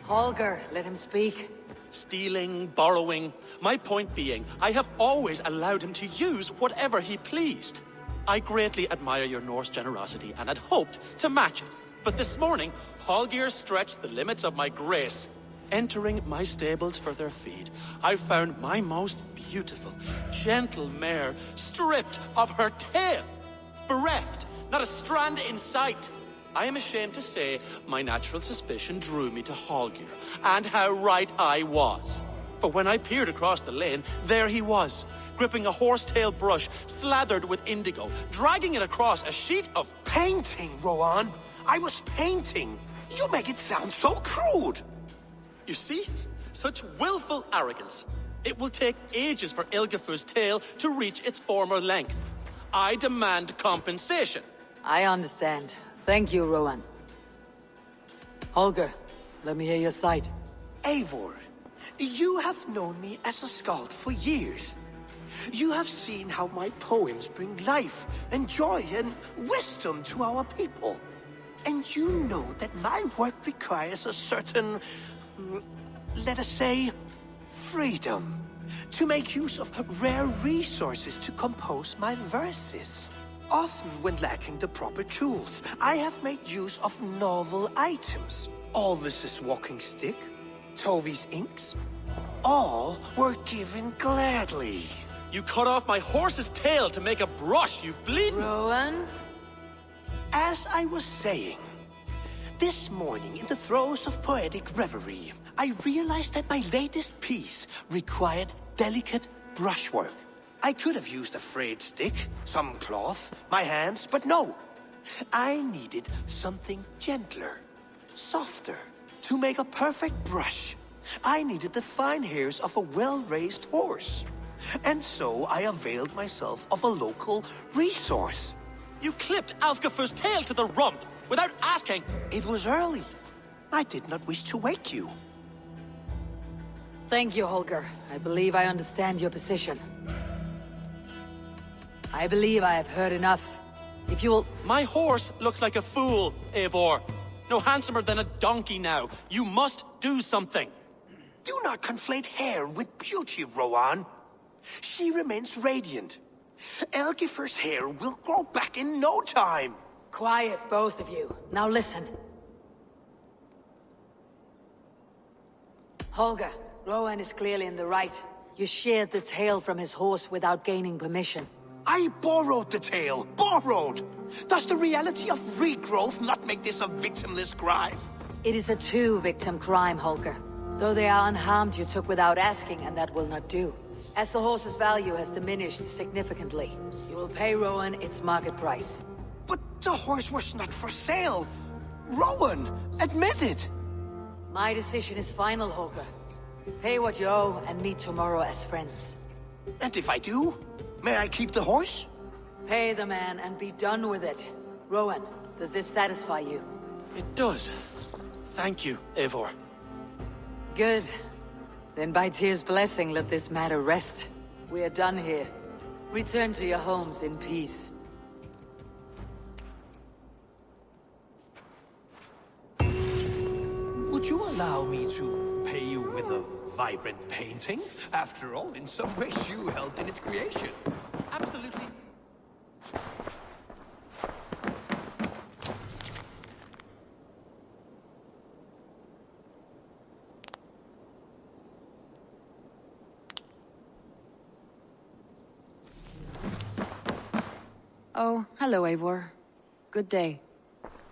Holger, let him speak. Stealing, borrowing. My point being, I have always allowed him to use whatever he pleased. I greatly admire your Norse generosity and had hoped to match it. But this morning, Holger stretched the limits of my grace. Entering my stables for their feed, I found my most beautiful, gentle mare stripped of her tail. Bereft, not a strand in sight. I am ashamed to say my natural suspicion drew me to Holger, and how right I was. For when I peered across the lane, there he was, gripping a horsetail brush slathered with indigo, dragging it across a sheet of Painting, Rowan. I was painting. You make it sound so crude. You see? Such willful arrogance. It will take ages for Ilgafur's tail to reach its former length. I demand compensation. I understand. Thank you, Rowan. Holger, let me hear your side. Eivor, you have known me as a skald for years. You have seen how my poems bring life and joy and wisdom to our people. And you know that my work requires a certain, let us say, freedom. To make use of rare resources to compose my verses. Often when lacking the proper tools, I have made use of novel items. Alvis's walking stick, Tovi's inks, all were given gladly. You cut off my horse's tail to make a brush, you bleeding... Rowan? As I was saying, this morning in the throes of poetic reverie, I realized that my latest piece required delicate brushwork. I could have used a frayed stick, some cloth, my hands, but no. I needed something gentler, softer. To make a perfect brush, I needed the fine hairs of a well-raised horse. And so I availed myself of a local resource. You clipped Alfgafur's tail to the rump without asking. It was early. I did not wish to wake you. Thank you, Holger. I believe I understand your position. I believe I have heard enough. If you will... My horse looks like a fool, Eivor. No handsomer than a donkey now. You must do something. Do not conflate hair with beauty, Rowan. She remains radiant. Elgifur's hair will grow back in no time. Quiet, both of you. Now listen. Holger, Rowan is clearly in the right. You sheared the tail from his horse without gaining permission. I borrowed the tail. Borrowed! Does the reality of regrowth not make this a victimless crime? It is a two-victim crime, Holger. Though they are unharmed, you took without asking, and that will not do. As the horse's value has diminished significantly, you will pay Rowan its market price. But the horse was not for sale. Rowan, admit it. My decision is final, Holger. Pay what you owe and meet tomorrow as friends. And if I do, may I keep the horse? Pay the man and be done with it. Rowan, does this satisfy you? It does. Thank you, Eivor. Good. Then by Tyr's blessing, let this matter rest. We are done here. Return to your homes in peace. Would you allow me to pay you with a vibrant painting? After all, in some ways you helped in its creation. Absolutely. Oh, hello, Eivor. Good day.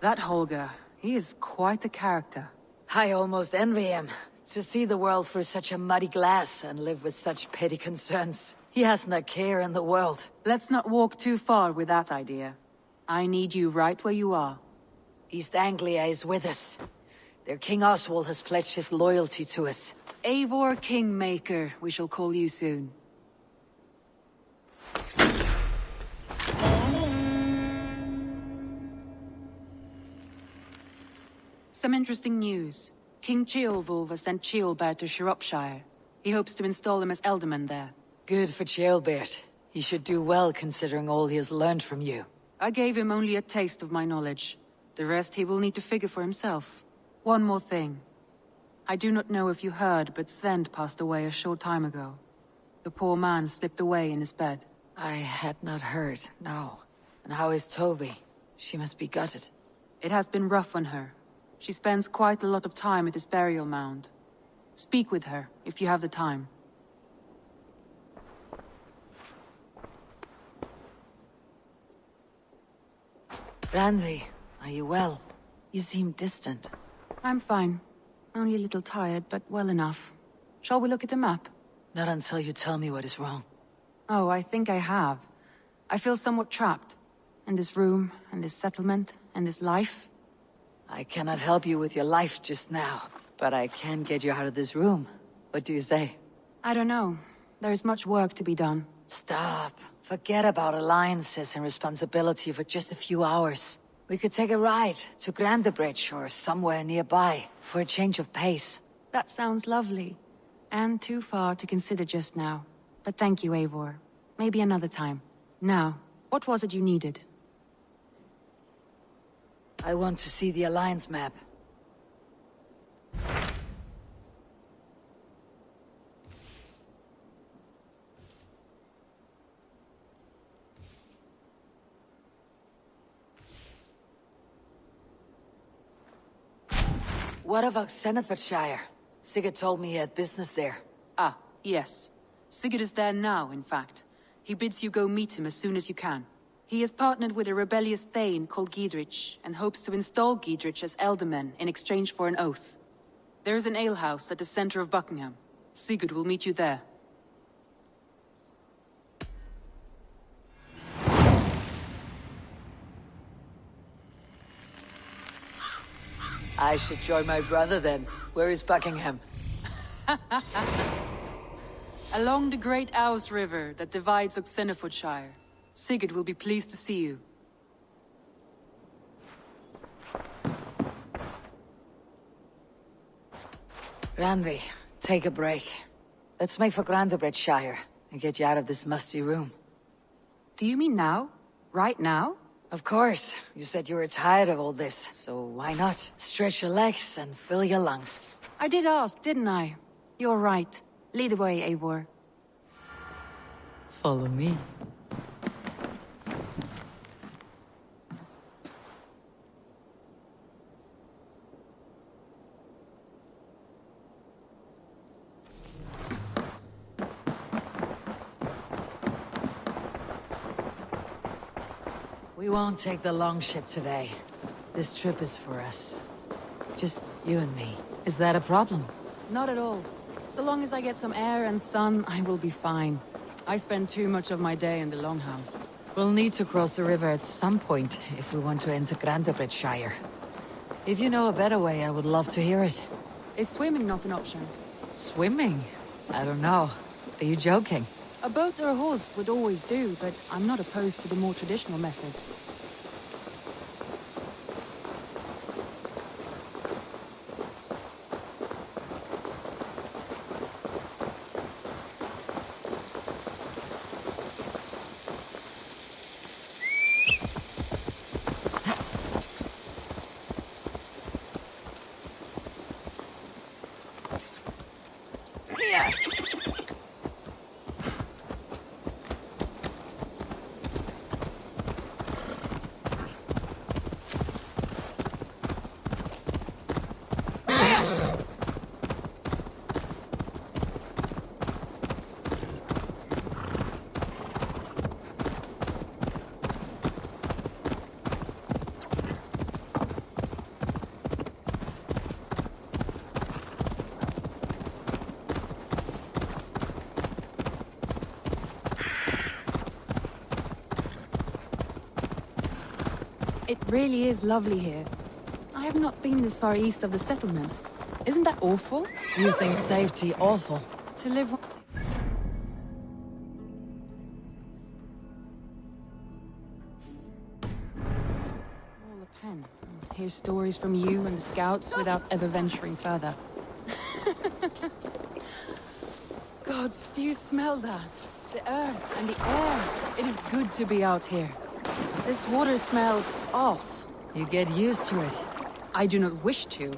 That Holger, he is quite the character. I almost envy him. To see the world through such a muddy glass and live with such petty concerns. He hasn't a care in the world. Let's not walk too far with that idea. I need you right where you are. East Anglia is with us. Their King Oswald has pledged his loyalty to us. Eivor Kingmaker, we shall call you soon. Some interesting news. King Ceolwulf has sent Ceolbert to Shropshire. He hopes to install him as Elderman there. Good for Ceolbert. He should do well considering all he has learned from you. I gave him only a taste of my knowledge. The rest he will need to figure for himself. One more thing. I do not know if you heard, but Sven passed away a short time ago. The poor man slipped away in his bed. I had not heard, no. And how is Tovi? She must be gutted. It has been rough on her. She spends quite a lot of time at his burial mound. Speak with her, if you have the time. Randvi, are you well? You seem distant. I'm fine. Only a little tired, but well enough. Shall we look at the map? Not until you tell me what is wrong. Oh, I think I have. I feel somewhat trapped. In this room, and this settlement, and this life. I cannot help you with your life just now, but I can get you out of this room. What do you say? I don't know. There is much work to be done. Stop. Forget about alliances and responsibility for just a few hours. We could take a ride to Grandebridge or somewhere nearby for a change of pace. That sounds lovely. And too far to consider just now. But thank you, Eivor. Maybe another time. Now, what was it you needed? I want to see the Alliance map. What of Senefordshire? Sigurd told me he had business there. Ah, yes. Sigurd is there now, in fact. He bids you go meet him as soon as you can. He has partnered with a rebellious Thane called Giedrich, and hopes to install Giedrich as Elderman in exchange for an oath. There is an alehouse at the center of Buckingham. Sigurd will meet you there. I should join my brother then. Where is Buckingham? Along the Great Ouse River that divides Oxenfordshire. Sigurd will be pleased to see you. Randvi, take a break. Let's make for Grandebridgeshire and get you out of this musty room. Do you mean now? Right now? Of course. You said you were tired of all this, so why not? Stretch your legs and fill your lungs. I did ask, didn't I? You're right. Lead the way, Eivor. Follow me. We won't take the long ship today. This trip is for us. Just you and me. Is that a problem? Not at all. So long as I get some air and sun, I will be fine. I spend too much of my day in the Longhouse. We'll need to cross the river at some point if we want to enter Grandebridgeshire. If you know a better way, I would love to hear it. Is swimming not an option? Swimming? I don't know. Are you joking? A boat or a horse would always do, but I'm not opposed to the more traditional methods. It really is lovely here. I have not been this far east of the settlement. Isn't that awful? You think safety awful? To live... Roll a pen. And hear stories from you and the scouts without ever venturing further. gods, do you smell that? The earth and the air. It is good to be out here. This water smells off. You get used to it. I do not wish to.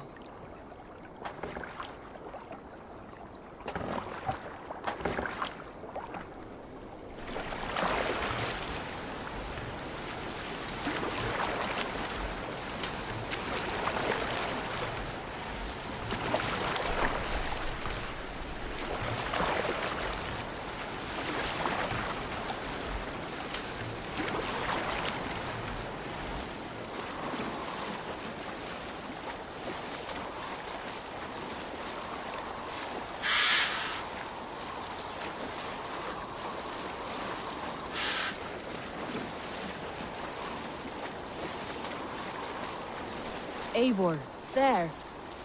Eivor, there.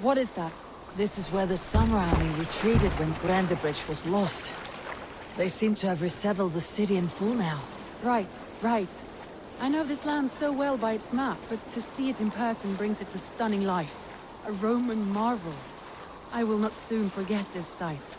What is that? This is where the Summer Army retreated when Grandebridge was lost. They seem to have resettled the city in full now. Right. I know this land so well by its map, but to see it in person brings it to stunning life. A Roman marvel. I will not soon forget this sight.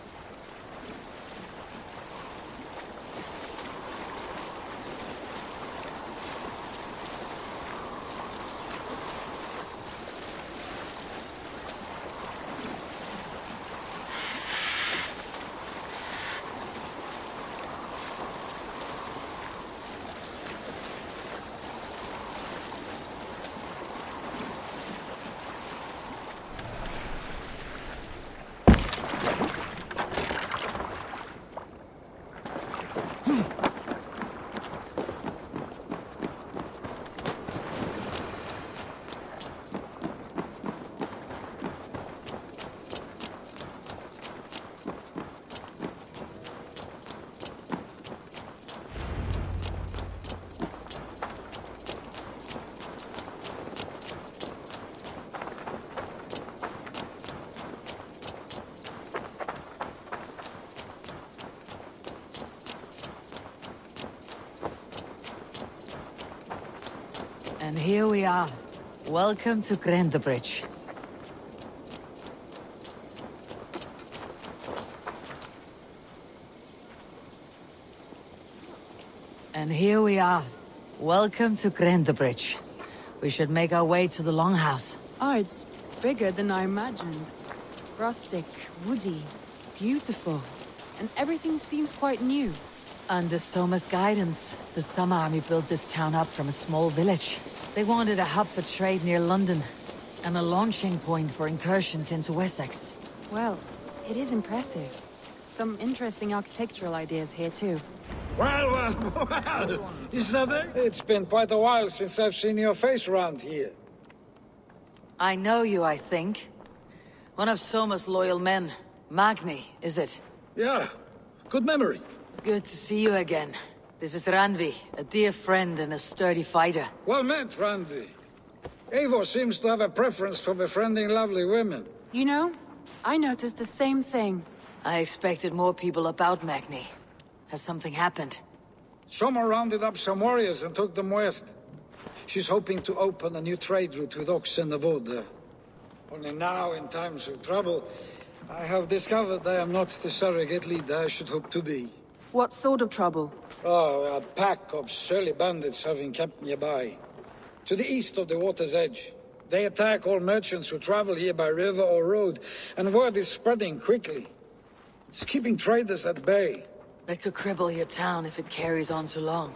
And here we are. Welcome to Grandebridge. And here we are. Welcome to Grandebridge. We should make our way to the Longhouse. Oh, it's bigger than I imagined. Rustic, woody, beautiful. And everything seems quite new. Under Soma's guidance, the Summer Army built this town up from a small village. They wanted a hub for trade near London, and a launching point for incursions into Wessex. Well, it is impressive. Some interesting architectural ideas here too. Well, is that it? It's been quite a while since I've seen your face around here. I know you, I think. One of Soma's loyal men. Magni, is it? Yeah, good memory. Good to see you again. This is Randvi, a dear friend and a sturdy fighter. Well met, Randvi. Eivor seems to have a preference for befriending lovely women. You know, I noticed the same thing. I expected more people about Magni. Has something happened? Soma rounded up some warriors and took them west. She's hoping to open a new trade route with Ox and the Wood there. Only now, in times of trouble, I have discovered I am not the surrogate leader I should hope to be. What sort of trouble? Oh, a pack of surly bandits have encamped nearby. To the east of the water's edge. They attack all merchants who travel here by river or road, and word is spreading quickly. It's keeping traders at bay. That could cripple your town if it carries on too long.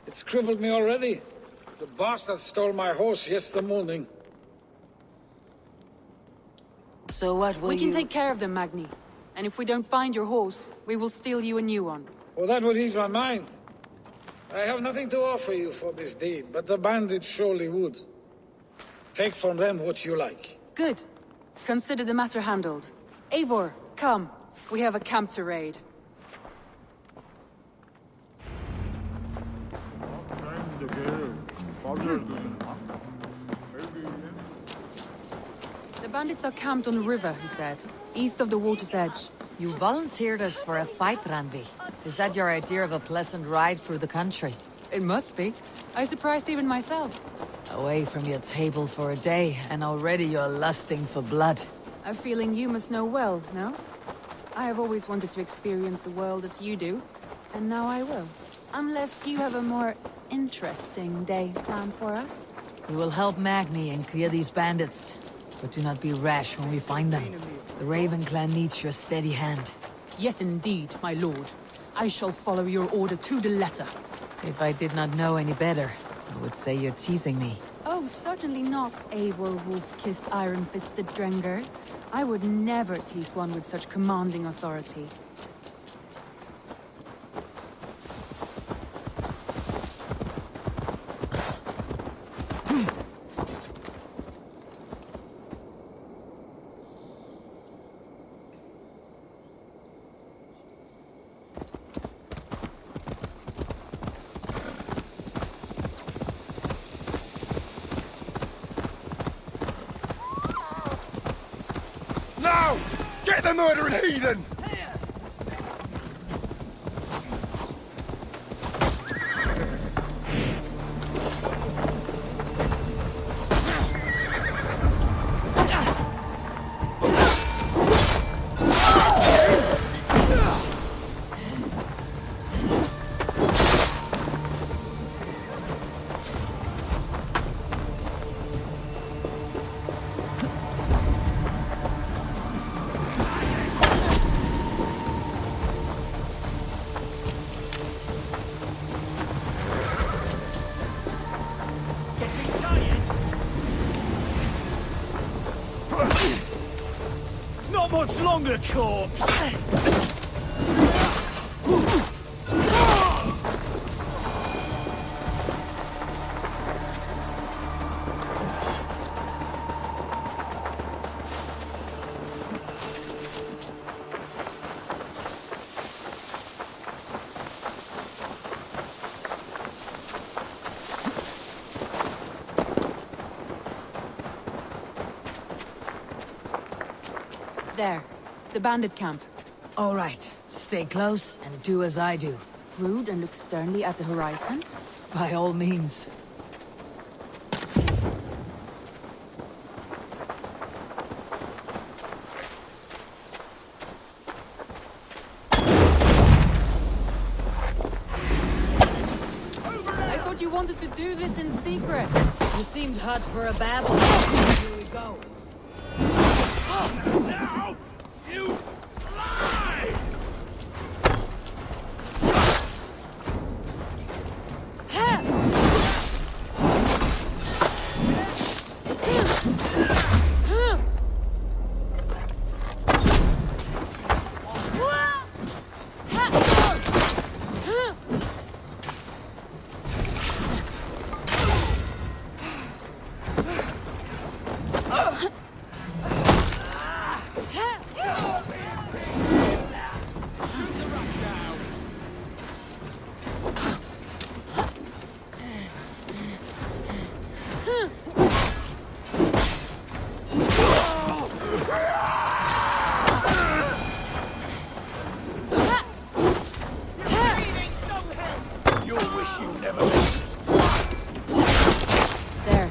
It's crippled me already. The bastard stole my horse yesterday morning. So what will We can take care of them, Magni. And if we don't find your horse, we will steal you a new one. Well, that would ease my mind. I have nothing to offer you for this deed, but the bandits surely would. Take from them what you like. Good. Consider the matter handled. Eivor, come. We have a camp to raid. The bandits are camped on the river, he said. East of the water's edge. You volunteered us for a fight, Randvi. Is that your idea of a pleasant ride through the country? It must be. I surprised even myself. Away from your table for a day, and already you're lusting for blood. A feeling you must know well, no? I have always wanted to experience the world as you do, and now I will. Unless you have a more interesting day planned for us. We will help Magni and clear these bandits. But do not be rash when we find them. The Raven clan needs your steady hand. Yes, indeed, my lord. I shall follow your order to the letter. If I did not know any better, I would say you're teasing me. Oh, certainly not, Eivor wolf-kissed iron-fisted Drenger. I would never tease one with such commanding authority. Now! Get the murdering heathen! Not much longer, corpse! There, the bandit camp. All right, stay close and do as I do. Rude and look sternly at the horizon? By all means. I thought you wanted to do this in secret. You seemed hot for a battle. Here we go. Now! You lie! There.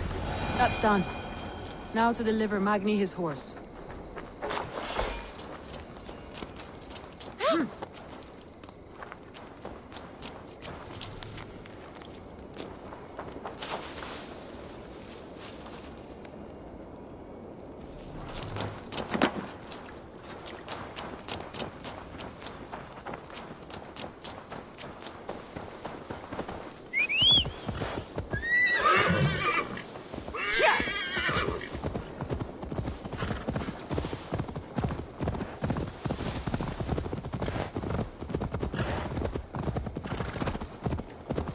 That's done. Now to deliver Magni his horse.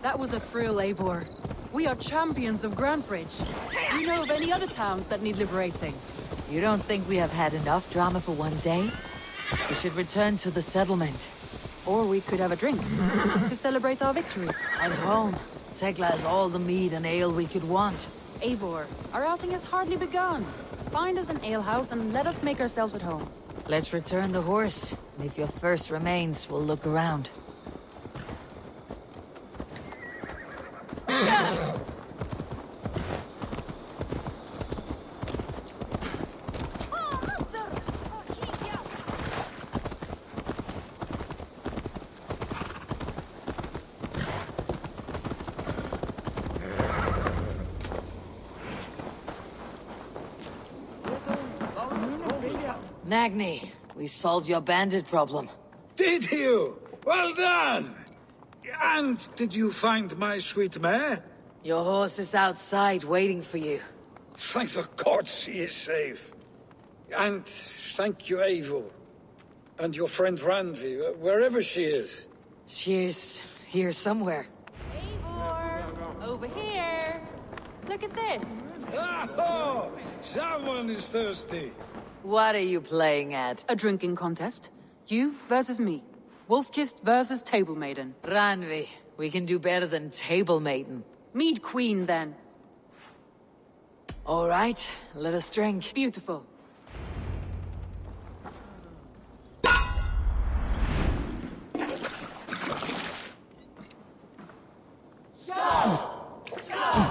That was a thrill, Eivor. We are champions of Grantbridge. Do you know of any other towns that need liberating? You don't think we have had enough drama for one day? We should return to the settlement. Or we could have a drink, to celebrate our victory. At home, Tekla has all the mead and ale we could want. Eivor, our outing has hardly begun. Find us an alehouse and let us make ourselves at home. Let's return the horse, and if your thirst remains, we'll look around. Magni, we solved your bandit problem. Did you? Well done! And did you find my sweet mare? Your horse is outside waiting for you. Thank the gods he is safe. And thank you, Eivor. And your friend Randvi, wherever she is. She's here somewhere. Eivor! Over here! Look at this! Oh! Someone is thirsty. What are you playing at? A drinking contest. You versus me. Wolf-kissed versus Table Maiden. Randvi, we can do better than Table Maiden. Mead Queen, then. All right, let us drink. Beautiful. So slow.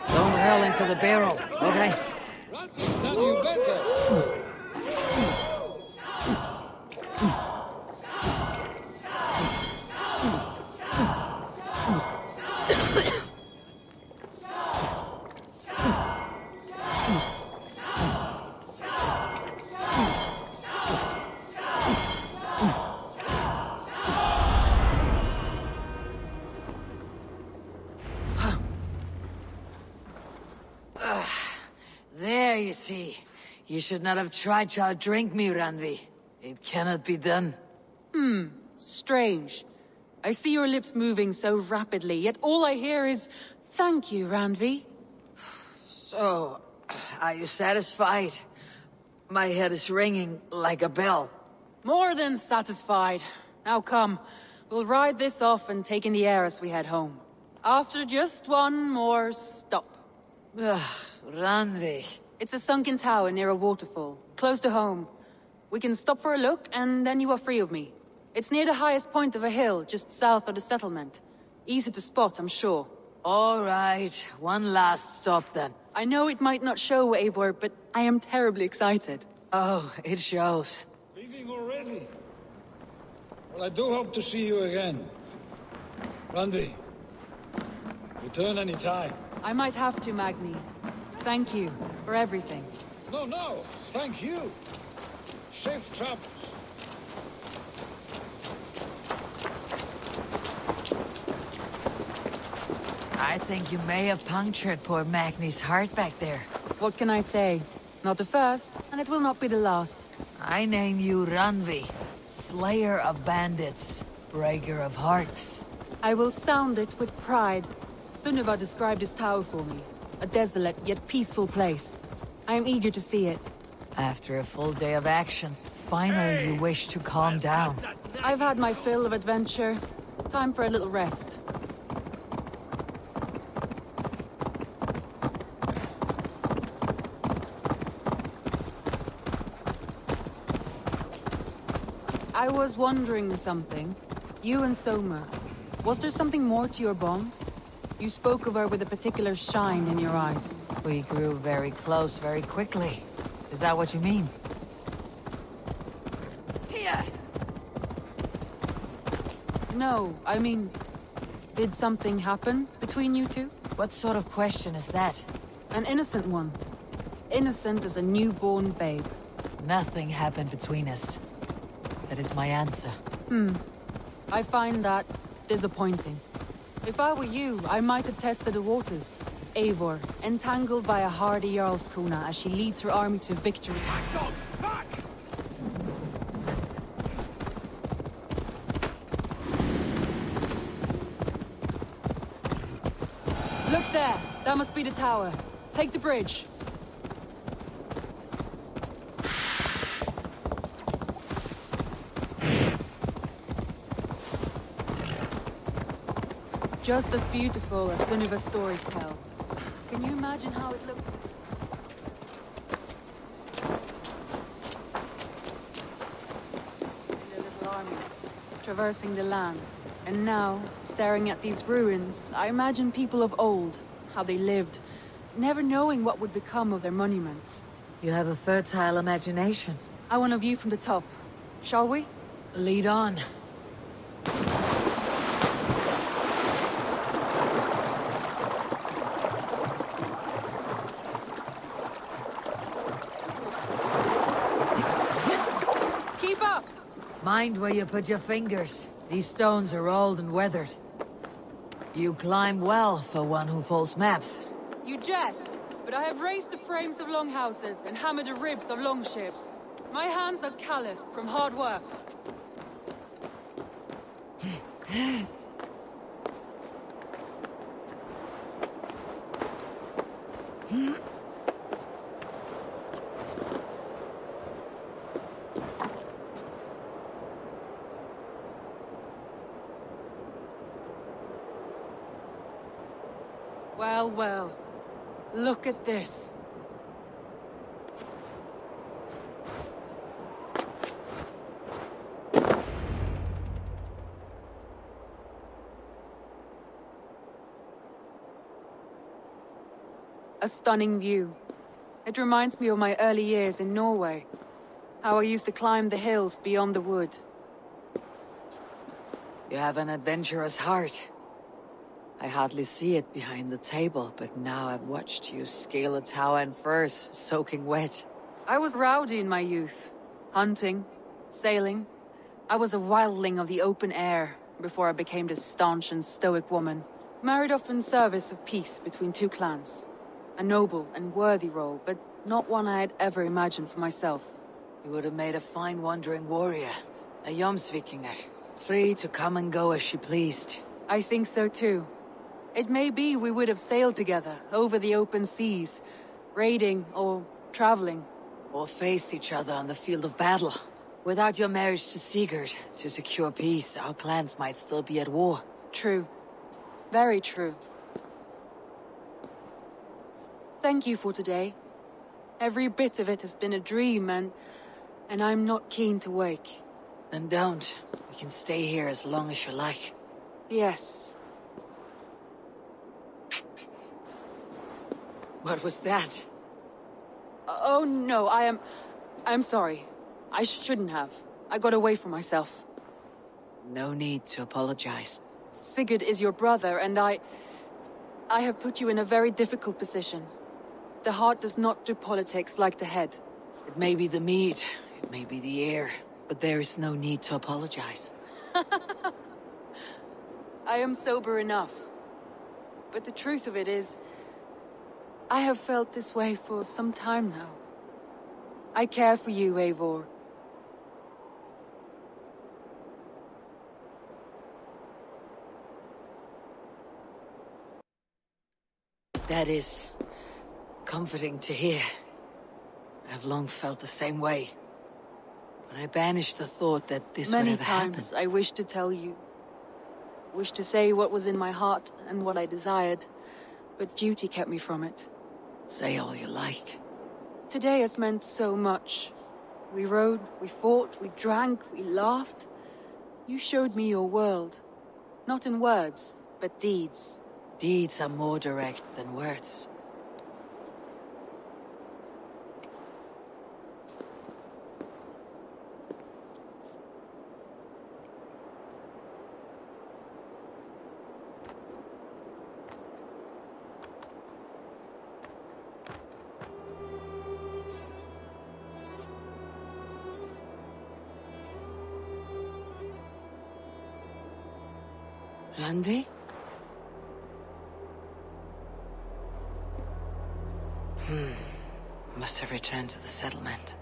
Don't hurl into the barrel, okay? Done you better. There, you see. You should not have tried to outdrink me, Randvi. It cannot be done. Strange. I see your lips moving so rapidly, yet all I hear is, "Thank you, Randvi." So, are you satisfied? My head is ringing like a bell. More than satisfied. Now come, we'll ride this off and take in the air as we head home. After just one more stop. Randvi. It's a sunken tower near a waterfall, close to home. We can stop for a look, and then you are free of me. It's near the highest point of a hill, just south of the settlement. Easy to spot, I'm sure. All right, one last stop then. I know it might not show, Eivor, but I am terribly excited. Oh, it shows. Leaving already? Well, I do hope to see you again. Randvi, return any time. I might have to, Magni. Thank you for everything. No, thank you. Safe travels. I think you may have punctured poor Magni's heart back there. What can I say? Not the first, and it will not be the last. I name you Randvi, Slayer of Bandits, Breaker of Hearts. I will sound it with pride. Sunniva described this tower for me. A desolate yet peaceful place. I am eager to see it. After a full day of action, finally you wish to calm down. I've had my fill of adventure. Time for a little rest. I was wondering something. You and Soma. Was there something more to your bond? You spoke of her with a particular shine in your eyes. We grew very close very quickly. Is that what you mean? Here! No, I mean... Did something happen between you two? What sort of question is that? An innocent one. Innocent as a newborn babe. Nothing happened between us. That is my answer. I find that disappointing. If I were you, I might have tested the waters. Eivor, entangled by a hardy Jarlskona as she leads her army to victory. Look there! That must be the tower. Take the bridge. Just as beautiful as Sunniva's stories tell. Can you imagine how it looked? armies, traversing the land. And now, staring at these ruins, I imagine people of old, how they lived, never knowing what would become of their monuments. You have a fertile imagination. I want a view from the top. Shall we? Lead on. Keep up! Mind where you put your fingers. These stones are old and weathered. You climb well for one who folds maps. You jest, but I have raised the frames of longhouses and hammered the ribs of longships. My hands are calloused from hard work. Well, well. Look at this. A stunning view. It reminds me of my early years in Norway. How I used to climb the hills beyond the wood. You have an adventurous heart. I hardly see it behind the table, but now I've watched you scale a tower in furs, soaking wet. I was rowdy in my youth. Hunting, sailing. I was a wildling of the open air, before I became this staunch and stoic woman. Married off in service of peace between two clans. A noble and worthy role, but not one I had ever imagined for myself. You would have made a fine wandering warrior. A Jomsvikinger. Free to come and go as she pleased. I think so too. It may be we would have sailed together, over the open seas, raiding or traveling. Or faced each other on the field of battle. Without your marriage to Sigurd, to secure peace, our clans might still be at war. True. Very true. Thank you for today. Every bit of it has been a dream, and I'm not keen to wake. Then don't. We can stay here as long as you like. Yes. What was that? Oh no, I'm sorry. I shouldn't have. I got away from myself. No need to apologize. Sigurd is your brother, and I have put you in a very difficult position. The heart does not do politics like the head. It may be the meat, it may be the air, but there is no need to apologize. I am sober enough. But the truth of it is, I have felt this way for some time now. I care for you, Eivor. That is comforting to hear. I've long felt the same way. But I banished the thought that this would ever happen. Many times I wished to tell you. Wished to say what was in my heart and what I desired. But duty kept me from it. Say all you like. Today has meant so much. We rode, we fought, we drank, we laughed. You showed me your world. Not in words, but deeds. Deeds are more direct than words. Randvi? Must have returned to the settlement.